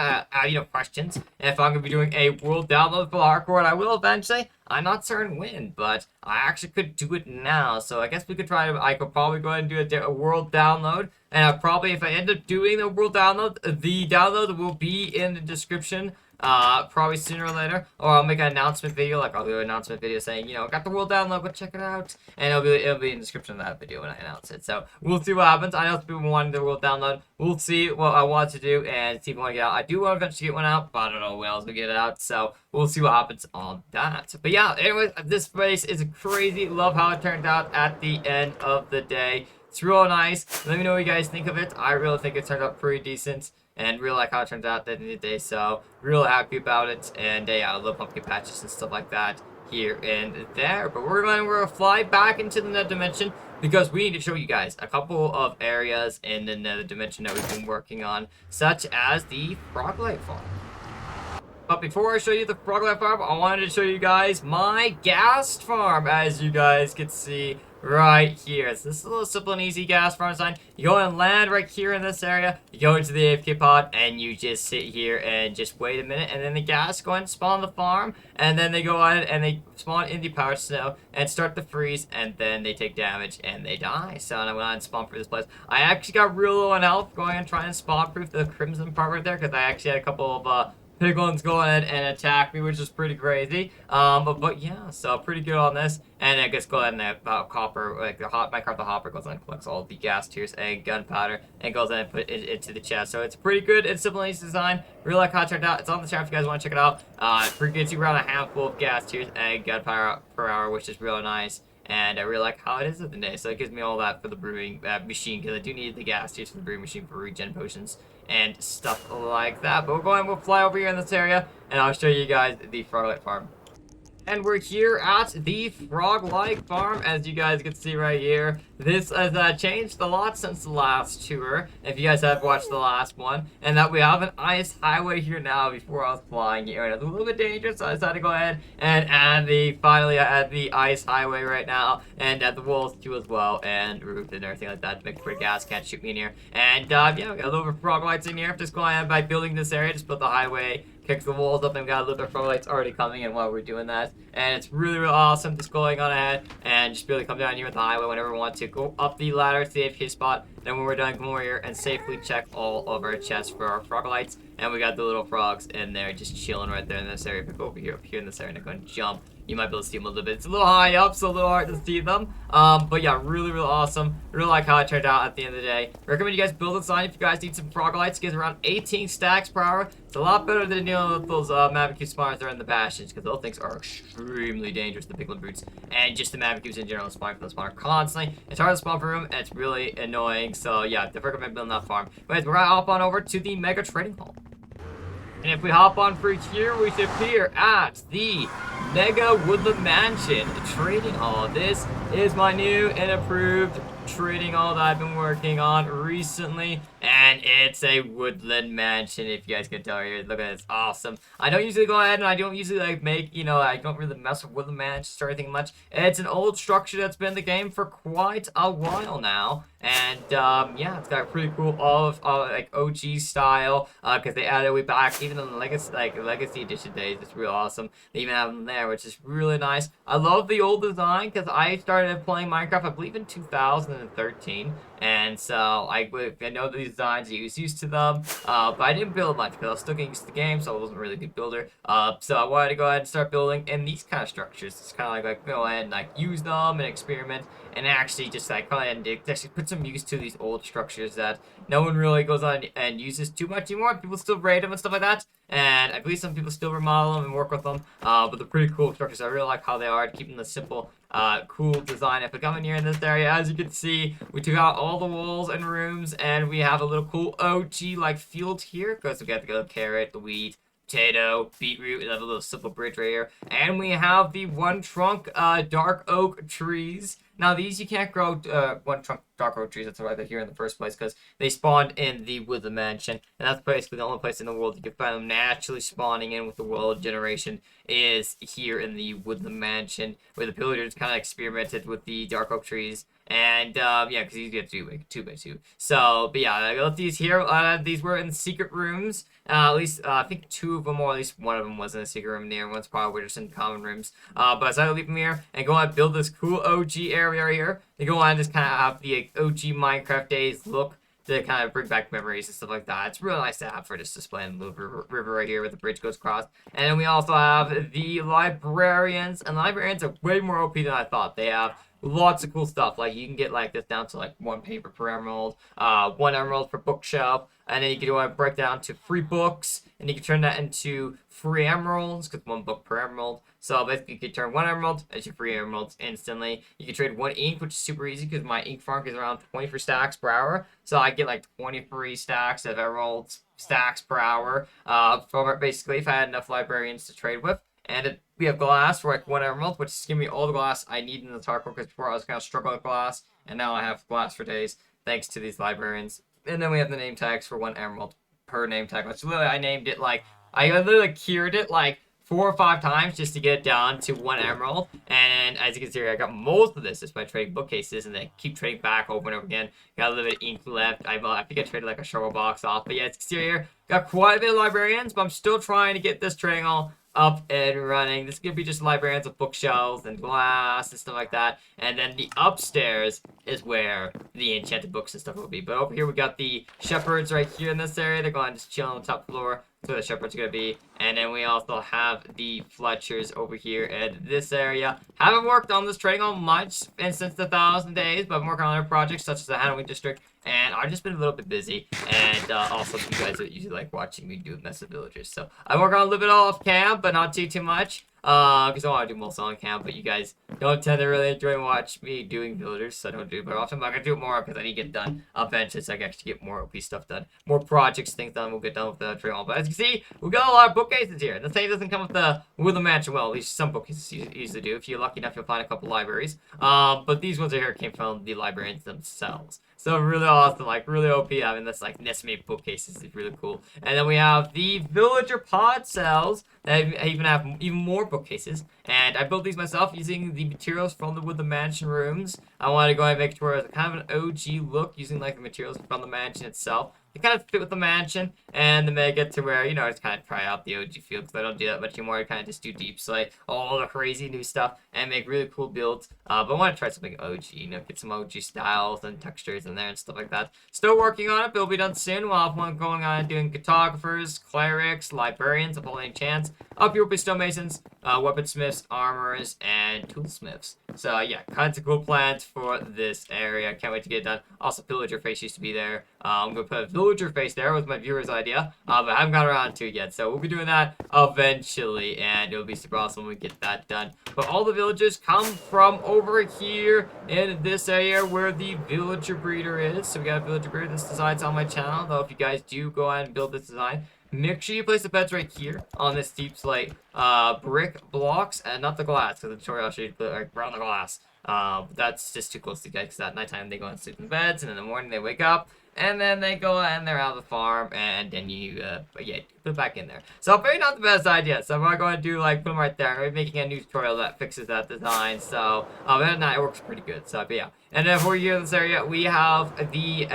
questions if I'm gonna be doing a world download for hardcore, and I will eventually. I'm not certain when, but I actually could do it now. So I guess we could try to. I could probably go ahead and do a world download, and probably if I end up doing the world download, the download will be in the description. Probably sooner or later, or I'll make an announcement video, like I'll do an announcement video saying, you know, got the world download, go check it out, and it'll be in the description of that video when I announce it. So we'll see what happens. I know some people wanting the world download. We'll see what I want to do and see if I want to get out. I do want to eventually get one out, but I don't know when else we get it out. So we'll see what happens on that. But yeah, anyways, this place is crazy. Love how it turned out at the end of the day. It's real nice. Let me know what you guys think of it. I really think it turned out pretty decent. And really like how it turns out at the end of the day, so real happy about it. And yeah, I love pumpkin patches and stuff like that here and there. But we're gonna fly back into the nether dimension because we need to show you guys a couple of areas in the nether dimension that we've been working on, such as the Froglight Farm. But before I show you the Froglight Farm, I wanted to show you guys my ghast farm, as you guys can see right here. So this is a little simple and easy ghast farm design. You go and land right here in this area. You go into the AFK pod and you just sit here and just wait a minute, and then the ghast go and spawn the farm, and then they go on and they spawn in the power snow and start to freeze, and then they take damage and they die. So I went on and spawn proof this place. I actually got real low on health going and trying to spawn proof the crimson part right there because I actually had a couple of piglins go ahead and attack me, which is pretty crazy. But yeah, so pretty good on this. And I guess go ahead and copper, like the Minecraft the hopper goes and collects all the gas tiers and gunpowder and goes in and put it into the chest. So it's pretty good. It's simple and easy design. Really like how it turned out. It's on the channel if you guys want to check it out. Pretty good. You around a handful of gas tiers and gunpowder per hour, which is really nice. And I really like how it is at the day. So it gives me all that for the brewing machine, because I do need the gas tiers for the brewing machine for regen potions and stuff like that. But we'll fly over here in this area, and I'll show you guys the Froglight Farm. And we're here at the Froglight Farm, as you guys can see right here. This has changed a lot since the last tour, if you guys have watched the last one. And that we have an ice highway here now. Before I was flying here, and it's a little bit dangerous, so I decided to go ahead and finally add the ice highway right now, and add the walls too as well, and roof and everything like that to make sure gas can't shoot me in here. And yeah, we got a little bit of Froglights in here. Just going ahead by building this area, just built the highway, kicks the walls up, and got a little bit of Froglights already coming in while we're doing that. And it's really, really awesome just going on ahead and just really come down here with the highway whenever we want to. Go up the ladder to the AFK spot. Then when we're done, come over here and safely check all of our chests for our Froglights. And we got the little frogs in there just chilling right there in this area. If we go over here, up here in this area, and go and jump you might be able to see them a little bit. It's a little high up, so a little hard to see them. But yeah, really, really awesome. Really like how it turned out at the end of the day. Recommend you guys build a sign if you guys need some frog lights. It gives around 18 stacks per hour. It's a lot better than dealing with those Mavic Cube spawners that are in the bastions, because those things are extremely dangerous, the Piglin Brutes, and just the Mavic Cubes in general spawn for the spawner constantly. It's hard to spawn for them, and it's really annoying, so yeah, definitely recommend building that farm. Anyways, we're gonna hop on over to the Mega Trading Hall. And if we hop on through here, we should appear at the Mega Woodland Mansion Trading Hall. This is my new and approved trading hall that I've been working on recently, and it's a woodland mansion, if you guys can tell here. Look at this, awesome. I don't usually go ahead and I don't usually like make, you know, I don't really mess with woodland mansions or anything much. It's an old structure that's been in the game for quite a while now, and yeah, it's got a pretty cool like OG style, because they added it way back, even in the legacy edition days. It's real awesome. They even have them there, which is really nice. I love the old design because I started playing Minecraft, I believe, in 2013, and so I know the designs, I was used to them, but I didn't build much because I was still getting used to the game, so I wasn't really a good builder. So I wanted to go ahead and start building in these kind of structures. It's kind of like go ahead and like use them and experiment, and actually just like go ahead and actually put some use to these old structures that no one really goes on and uses too much anymore. People still raid them and stuff like that, and I believe some people still remodel them and work with them, but they're pretty cool structures. I really like how they are, keeping the simple, cool design. If we come in here in this area, as you can see, we took out all the walls and rooms, and we have a little cool OG like field here, because we got the carrot, the wheat, potato, beetroot, and a little simple bridge right here. And we have the one trunk dark oak trees. Now these you can't grow one trunk dark oak trees. That's why they're here in the first place, because they spawned in the Woodland Mansion, and that's basically the only place in the world you can find them naturally spawning in with the world generation is here in the Woodland Mansion, where the pillagers kind of experimented with the dark oak trees. And yeah, because you get 2x2. So, but yeah, I left these here. These were in secret rooms. At least I think 2 of them, or at least 1 of them, was in a secret room. The other one's probably just in common rooms. But I decided to leave them here and go on and build this cool OG area right here. They go on and just kind of have the OG Minecraft days look to kind of bring back memories and stuff like that. It's really nice to have for just displaying the river right here where the bridge goes across. And then we also have the librarians, and the librarians are way more OP than I thought. They have lots of cool stuff. Like you can get like this down to like 1 paper per emerald, 1 emerald per bookshelf, and then you can do it break down to free books, and you can turn that into free emeralds, because 1 book per emerald. So basically you can turn 1 emerald into free emeralds instantly. You can trade 1 ink, which is super easy because my ink farm is around 23 stacks per hour. So I get like 23 stacks of emeralds stacks per hour from it, basically, if I had enough librarians to trade with. And we have glass for like 1 emerald, which is giving me all the glass I need in the hardcore, because before I was kind of struggling with glass, and now I have glass for days thanks to these librarians. And then we have the name tags for 1 emerald per name tag, which literally I named it like, I literally cured it like 4 or 5 times just to get it down to 1 emerald. And as you can see here, I got most of this just by trading bookcases, and then keep trading back over and over again. Got a little bit of ink left. I think I traded like a shovel box off. But yeah, as you can see here, got quite a bit of librarians, but I'm still trying to get this trading hall up and running. This is gonna be just librarians with bookshelves and glass and stuff like that. And then the upstairs is where the enchanted books and stuff will be. But over here we got the shepherds right here in this area. They're going to just chill on the top floor. That's where the shepherds are gonna be. And then we also have the Fletchers over here in this area. Haven't worked on this trading hall much since the 1,000 days, but I'm working on other projects such as the Halloween district. And I've just been a little bit busy, and also you guys that usually like watching me do mess with villagers. So I work on a little bit off cam, but not too much. Because I want to do most on cam, but you guys don't tend to really enjoy and watch me doing villagers, so I don't do it very often. But I'm gonna do it more because I need to get done eventually, so I can actually get more OP stuff done, more projects, things done. We'll get done with the trade hall. But as you can see, we got a lot of bookcases here. The thing doesn't come with the Mansion. Well, at least some bookcases usually do. If you're lucky enough, you'll find a couple libraries. But these ones right here came from the librarians themselves. So really awesome, like really OP having this like nest-made bookcases is really cool. And then we have the villager pod cells that even have even more bookcases. And I built these myself using the materials from the mansion rooms. I wanted to go ahead and make sure it's kind of an OG look using like the materials from the mansion itself. they kind of fit with the mansion, and they make it to where, you know, just kind of try out the OG feel, because I don't do that much anymore. I kind of just do deep slate, all the crazy new stuff, and make really cool builds. But I want to try something OG, you know, get some OG styles and textures in there and stuff like that. Still working on it, but it'll be done soon. We'll have one going on doing cartographers, clerics, librarians, upholding chance. Up here will be stonemasons, weaponsmiths, armorers, and toolsmiths. So yeah, kinds of cool plans for this area. Can't wait to get it done. Also, villager face used to be there. I'm gonna put a villager face there. Was my viewer's idea, but I haven't got around to it yet. So we'll be doing that eventually, and it'll be super awesome when we get that done. But all the villagers come from over here in this area where the villager breeder is. So we got a villager breeder. This design's on my channel, though. If you guys do go ahead and build this design, make sure you place the beds right here on this deep slate brick blocks, and not the glass, because the tutorial I'll show you like around the glass. That's just too close to get, because at nighttime they go and sleep in the beds, and in the morning they wake up, and then they go and they're out of the farm, and then you, yeah, put it back in there. So maybe not the best idea. So I'm not going to do like put them right there. I'm going to be making a new tutorial that fixes that design. So other than that, it works pretty good. So but yeah. And then over here in this area, we have the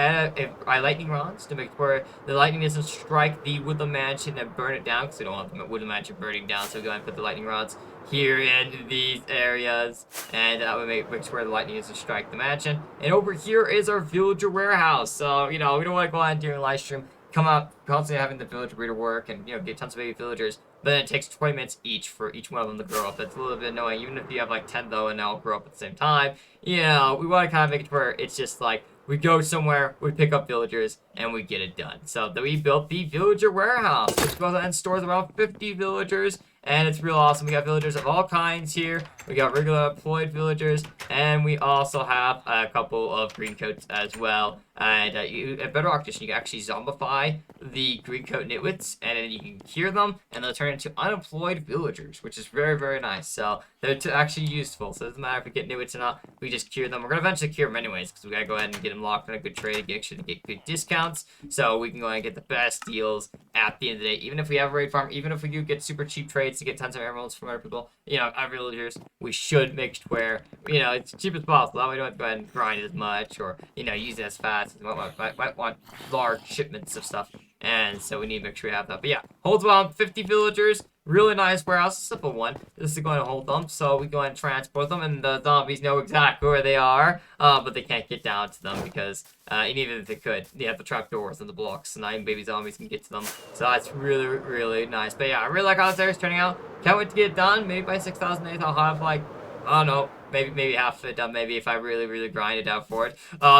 lightning rods to make sure the lightning doesn't strike the woodland mansion and burn it down, because we don't want the woodland mansion burning down. So we go ahead and put the lightning rods here in these areas, and that would make sure the lightning doesn't strike the mansion. And over here is our villager warehouse. So, you know, we don't want to go out during a live stream, come out constantly having the villager breeder work and, you know, get tons of baby villagers, but then it takes 20 minutes each for each one of them to grow up. That's a little bit annoying. Even if you have like 10 though and they all grow up at the same time, you know, we want to kind of make it where it's just like we go somewhere, we pick up villagers, and we get it done. So we built the villager warehouse, which goes and stores around 50 villagers, and it's real awesome. We got villagers of all kinds here. We got regular employed villagers, and we also have a couple of green coats as well. And at Bedrock Edition, you can actually zombify the green coat nitwits, and then you can cure them, and they'll turn into unemployed villagers, which is very, very nice. So they're actually useful. So it doesn't matter if we get nitwits or not, we just cure them. We're going to eventually cure them anyways, because we got to go ahead and get them locked on a good trade, get good discounts, so we can go ahead and get the best deals at the end of the day. Even if we have a raid farm, even if we do get super cheap trades to get tons of emeralds from other people, you know, our villagers, we should make sure, you know, it's cheap as possible. That way we don't have to go ahead and grind as much, or, you know, use it as fast. We might want large shipments of stuff, and so we need to make sure we have that. But yeah, holds around 50 villagers. Really nice warehouse, simple one. This is going to hold them, so we go ahead and transport them, and the zombies know exactly where they are, but they can't get down to them because, and even if they could, they have the trapdoors and the blocks, and not even baby zombies can get to them. So that's really, really nice. But yeah, I really like how this area's turning out. Can't wait to get it done. Maybe by 6,000 days I'll have like, I don't know, maybe half of it done, maybe if I really, really grind it out for it.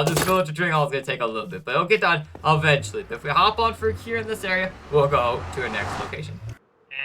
This villager training hall is going to take a little bit, but it'll get done eventually. But if we hop on through here in this area, we'll go to our next location.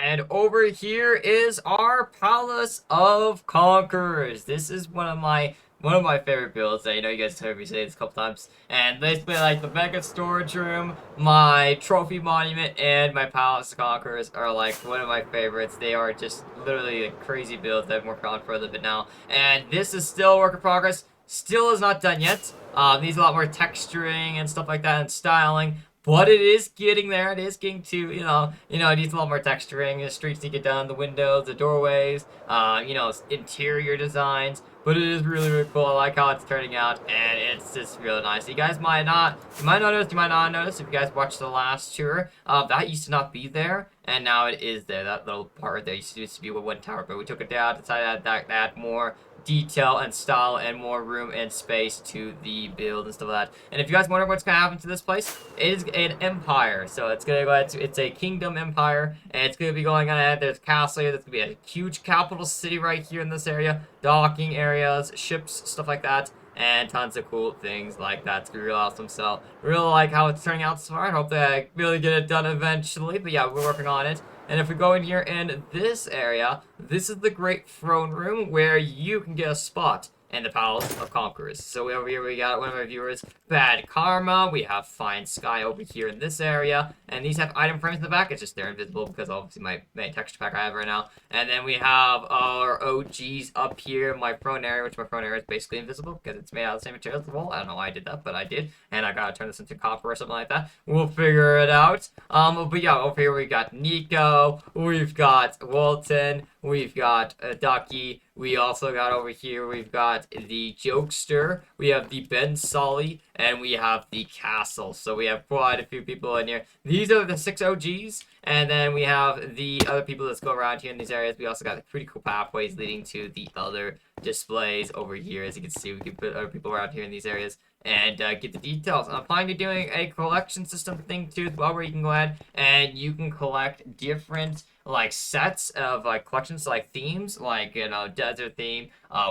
And over here is our Palace of Conquerors. This is one of my favorite builds. I know you guys heard me say this a couple times. And basically, like, the mega storage room, my trophy monument, and my Palace of Conquerors are like one of my favorites. They are just literally a crazy build that I've worked on for a little bit now. And this is still a work in progress. Still is not done yet. Needs a lot more texturing and stuff like that and styling. But it is getting there. It is getting to, you know, it needs a lot more texturing. The streets need to get done, the windows, the doorways, you know, interior designs. But it is really, really cool. I like how it's turning out, and it's just really nice. You guys might notice, you might not notice if you guys watched the last tour. That used to not be there, and now it is there. That little part right there used to be with one tower, but we took it down, decided to add more detail and style and more room and space to the build and stuff like that. And if you guys wonder what's gonna happen to this place, it is an empire. So it's gonna go ahead to, it's a kingdom empire, and it's gonna be going on ahead. There's a castle here. There's gonna be a huge capital city right here in this area, docking areas, ships, stuff like that, and tons of cool things like that. It's gonna be real awesome. So really like how it's turning out so far. I hope that I really get it done eventually. But yeah, we're working on it. And if we go in here in this area, this is the Great Throne Room where you can get a spot in the Palace of Conquerors. So over here we got one of our viewers, Bad Karma. We have Fine Sky over here in this area. And these have item frames in the back. It's just they're invisible because obviously my texture pack I have right now. And then we have our OGs up here, my throne area, which my throne area is basically invisible because it's made out of the same material as the wall. I don't know why I did that, but I did. And I gotta turn this into copper or something like that. We'll figure it out. But yeah, over here we got Nico, we've got Walton, we've got Ducky, We also got over here, we've got the Jokester, we have the Ben Solly, and we have the Castle. So we have quite a few people in here. These are the 6 OGs, and then we have the other people that go around here in these areas. We also got pretty cool pathways leading to the other displays over here. As you can see, we can put other people around here in these areas and get the details. I'm planning on doing a collection system thing too as well, where you can go ahead and you can collect different like sets of like collections, like themes, like desert theme,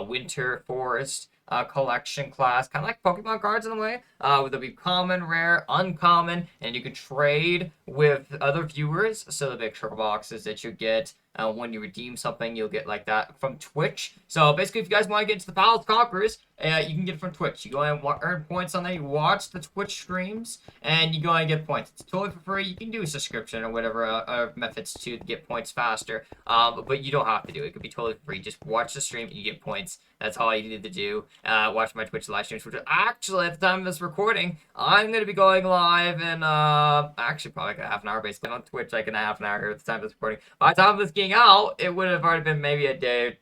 winter, forest, collection class, kind of like Pokemon cards in a way. There'll be common, rare, uncommon, and you can trade with other viewers. So the big short boxes that you get when you redeem something, you'll get like that from Twitch. So basically, if you guys want to get into the Palace Conquerors, you can get it from Twitch. You go and earn points on there. You watch the Twitch streams, and you go and get points. It's totally for free. You can do a subscription or whatever methods to get points faster. But you don't have to do it. It could be totally free. Just watch the stream and you get points. That's all you need to do. Watch my Twitch live streams, which actually, at the time of this recording, I'm going to be going live in, actually, probably like a half an hour, basically, on Twitch, like in a half an hour here at the time of this recording. By the time of this getting out, it would have already been maybe a day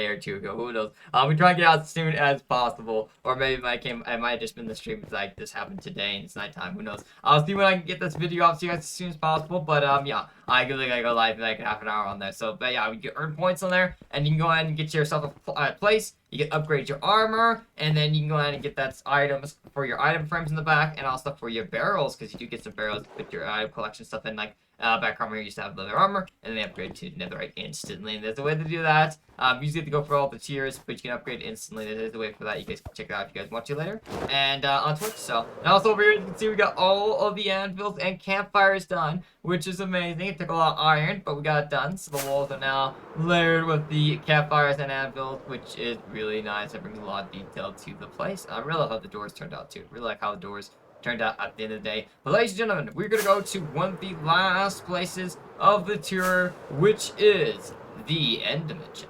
or two ago. Who knows? We try to get out as soon as possible, or maybe it might have just been the stream, like, this happened today, and it's nighttime. Who knows? I'll see when I can get this video out to you guys as soon as possible, but, yeah, I really gotta go live in like half an hour on there. So, but yeah, you can earn points on there, and you can go ahead and get yourself a place. You can upgrade your armor, and then you can go ahead and get that items for your item frames in the back, and also for your barrels, because you do get some barrels with your item collection stuff. And like back armor used to have leather armor, and then they upgrade to netherite instantly. And there's a way to do that. You usually have to go for all the tiers, but you can upgrade instantly. There's a way for that. You guys can check it out if you guys want to later. And on Twitch. So, and also over here, you can see we got all of the anvils and campfires done, which is amazing. It took a lot of iron, but we got it done. So the walls are now layered with the campfires and anvils, which is really nice. It brings a lot of detail to the place. I really love how the doors turned out too. Really like how the doors turned out at the end of the day. But ladies and gentlemen, we're gonna go to one of the last places of the tour, which is the end dimension.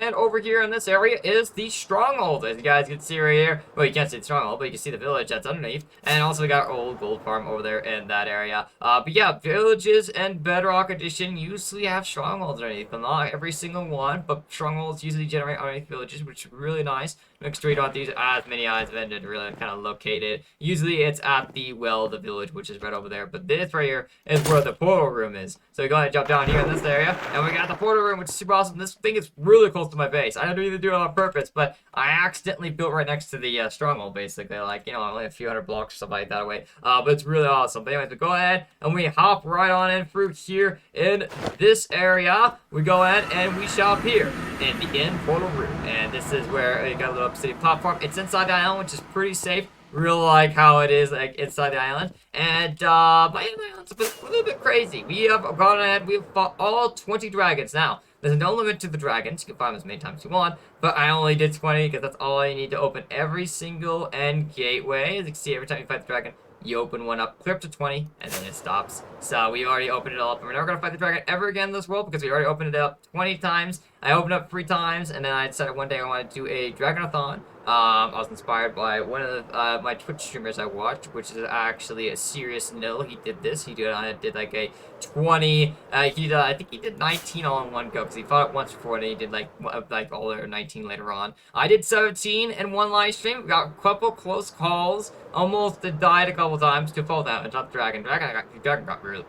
And over here in this area is the stronghold, as you guys can see right here. Well, you can't see the stronghold, but you can see the village that's underneath. And also we got our old gold farm over there in that area. But yeah, villages and Bedrock Edition usually have strongholds underneath them. Not every single one, but strongholds usually generate underneath villages, which is really nice. Make sure you don't have to use as many eyes of to really kind of locate it. Usually it's at the well of the village, which is right over there. But this right here is where the portal room is. So we're going to jump down here in this area, and we got the portal room, which is super awesome. This thing is really close to my base. I didn't even do it on purpose, but I accidentally built right next to the stronghold, basically. Like, only a few hundred blocks or something like that away. But it's really awesome. But anyways, we go ahead and we hop right on in through here in this area. We go ahead and we shop here in the end portal room. And this is where you got a little obsidian platform. It's inside the island, which is pretty safe. Really like how it is like inside the island. And my island's a little bit crazy. We have gone ahead, we've fought all 20 dragons. Now, there's no limit to the dragons. You can find them as many times as you want. But I only did 20 because that's all I need to open every single end gateway. As you can see, every time you fight the dragon, you open one up, clear up to 20, and then it stops. So we already opened it all up, and we're never going to fight the dragon ever again in this world because we already opened it up 20 times. I opened up 3 times, and then I decided one day I wanted to do a Dragonathon. I was inspired by one of my Twitch streamers I watched, which is actually a serious nil. He did this. He did like a 20. I think he did 19 all in one go because he fought it once before, and he did like all their 19 later on. I did 17 in one live stream. We got a couple close calls. Almost died a couple times to fall down. It's not the dragon. Dragon got really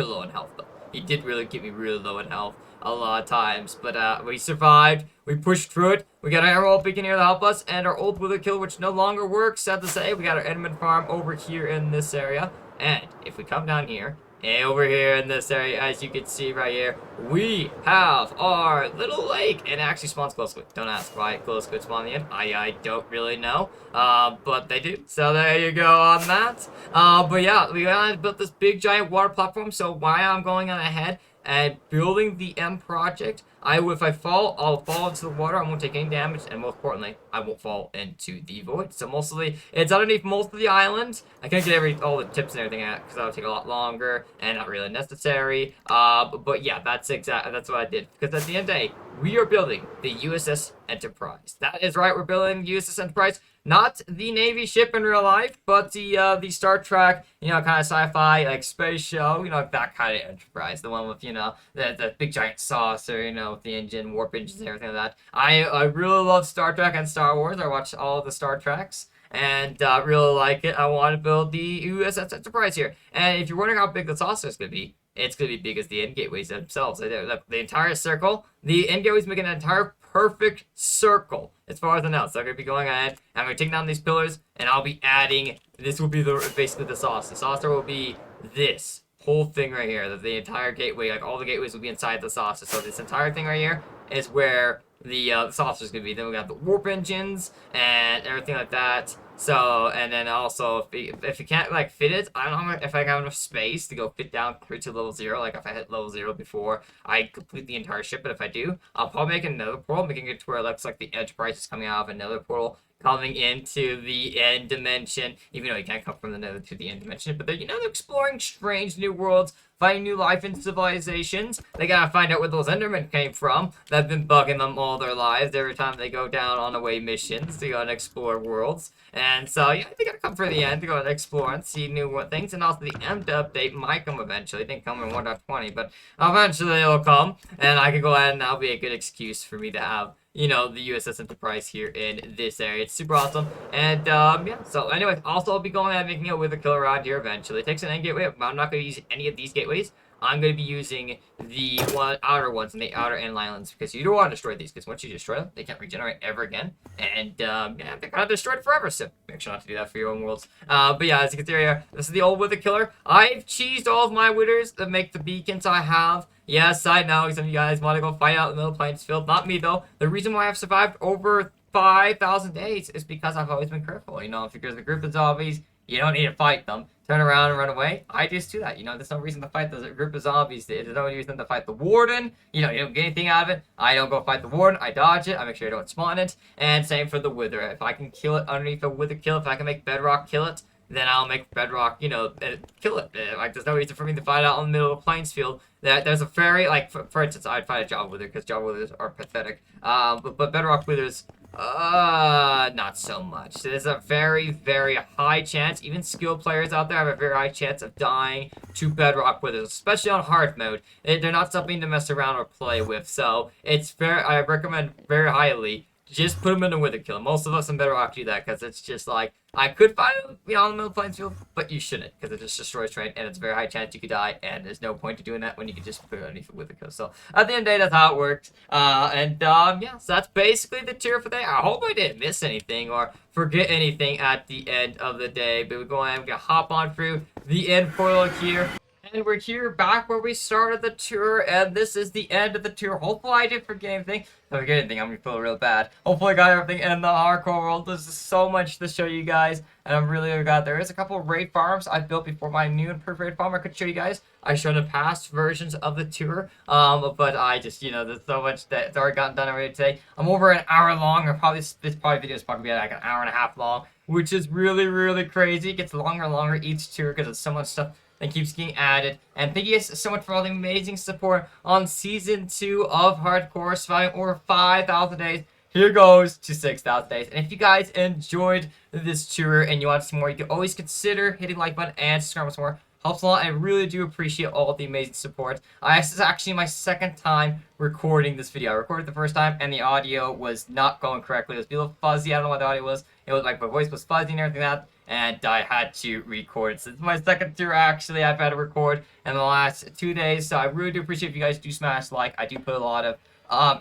low in health though. He did really get me really low in health a lot of times, but we survived. We pushed through it. We got our ult beacon here to help us, and our old wither kill, which no longer works. Sad to say, we got our Enderman farm over here in this area, and if we come down here, and over here in this area, as you can see right here, we have our little lake, and it actually spawns glow squid. Don't ask why glow squid spawn in the end. I don't really know, but they do. So there you go on that. But yeah, we built this big giant water platform. So why I'm going on ahead and building the M project, if I fall, I'll fall into the water. I won't take any damage, and most importantly, I won't fall into the void. So mostly, it's underneath most of the island. I can't get all the tips and everything out because that would take a lot longer and not really necessary. But yeah, that's what I did. Because at the end of the day, we are building the USS Enterprise. That is right, we're building USS Enterprise. Not the Navy ship in real life, but the Star Trek, kind of sci-fi, like space show, that kind of Enterprise. The one with, the big giant saucer, with the engine, warp engines, and everything like that. I really love Star Trek and Star Wars. I watch all of the Star Treks. And really like it. I want to build the USS Enterprise here. And if you're wondering how big the saucer is going to be, it's going to be big as the end gateways themselves. Look, the entire circle, the end gateways make an entire perfect circle as far as the now. So I'm going to be going ahead, I'm going to take down these pillars, and I'll be adding, this will be basically the saucer. The saucer will be this whole thing right here. The entire gateway, like all the gateways will be inside the saucer. So this entire thing right here is where the saucer is going to be. Then we got the warp engines and everything like that. So, and then also, if you can't, like, fit it, I don't know if I have enough space to go fit down through to level 0, like, if I hit level 0 before I complete the entire ship, but if I do, I'll probably make another portal, making it to where it looks like the Enterprise is coming out of another portal, coming into the end dimension, even though you can't come from the nether to the end dimension, but they're, you know, they're exploring strange new worlds, finding new life and civilizations. They gotta find out where those Endermen came from that have been bugging them all their lives every time they go down on away missions to go and explore worlds. And so, yeah, they gotta come for the end to go and explore and see new things. And also, the end update might come eventually. It didn't come in 1.20, but eventually it'll come. And I can go ahead and that'll be a good excuse for me to have, you know, the USS Enterprise here in this area. It's super awesome. And, yeah, so anyways, also I'll be going and making it with a killer around here eventually. It takes an end gateway. I'm not going to use any of these gateways. I'm going to be using the outer ones and the outer end islands because you don't want to destroy these because once you destroy them, they can't regenerate ever again. And, yeah, they're kind of destroyed forever, so make sure not to do that for your own worlds. But yeah, as you can see here, this is the old Wither Killer. I've cheesed all of my withers that make the beacons I have. Yes, I know some of you guys want to go fight out in the middle plains field. Not me, though. The reason why I've survived over 5,000 days is because I've always been careful. You know, if there's a group of zombies, you don't need to fight them. Turn around and run away. I just do that. You know, there's no reason to fight the group of zombies. There's no reason to fight the warden. You know, you don't get anything out of it. I don't go fight the warden. I dodge it. I make sure I don't spawn it. And same for the wither. If I can kill it underneath a wither kill, if I can make Bedrock kill it, then I'll make Bedrock, you know, kill it. Like, there's no reason for me to fight out in the middle of a plains field. There's a very, like, for instance, I'd fight a Java Wither, because Java Withers are pathetic. But Bedrock Withers, not so much. There's a very, very high chance, even skilled players out there have a very high chance of dying to Bedrock Withers, especially on hard mode. They're not something to mess around or play with, so it's I recommend very highly, just put them in a Wither kill. Most of us in Bedrock do that, because it's just like, I could fight them, you know, on the middle plains field, but you shouldn't, because it just destroys terrain, and it's a very high chance you could die, and there's no point to doing that when you can just put it underneath it with a kill. So, at the end of the day, that's how it works. Yeah, so that's basically the tier for today. I hope I didn't miss anything or forget anything at the end of the day, but we're going to hop on through the end portal here. And we're here back where we started the tour, and this is the end of the tour. Hopefully I didn't forget anything. If I forget anything, I'm gonna feel real bad. Hopefully I got everything in the hardcore world. There's so much to show you guys, and I'm really glad. There is a couple of raid farms I built before my new improved raid farm I could show you guys. I showed the past versions of the tour, but I just, you know, there's so much that's already gotten done already today. I'm over an hour long, or probably, this video is probably like an hour and a half long, which is really, really crazy. It gets longer and longer each tour because it's so much stuff and keeps getting added. And thank you guys so much for all the amazing support on Season 2 of Hardcore, surviving over 5,000 days. Here goes to 6,000 days. And if you guys enjoyed this tour and you want to see more, you can always consider hitting the like button and subscribe for more. Helps a lot. I really do appreciate all the amazing support. This is actually my second time recording this video. I recorded the first time and the audio was not going correctly. It was a little fuzzy. I don't know what the audio was. It was like my voice was fuzzy and everything like that. And I had to record. So this is my second tour, actually, I've had to record in the last 2 days. So I really do appreciate if you guys do smash like. I do put a lot of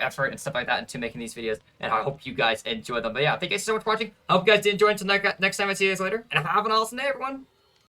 effort and stuff like that into making these videos. And I hope you guys enjoy them. But yeah, thank you guys so much for watching. I hope you guys did enjoy. Until next time, I see you guys later. And have an awesome day, everyone.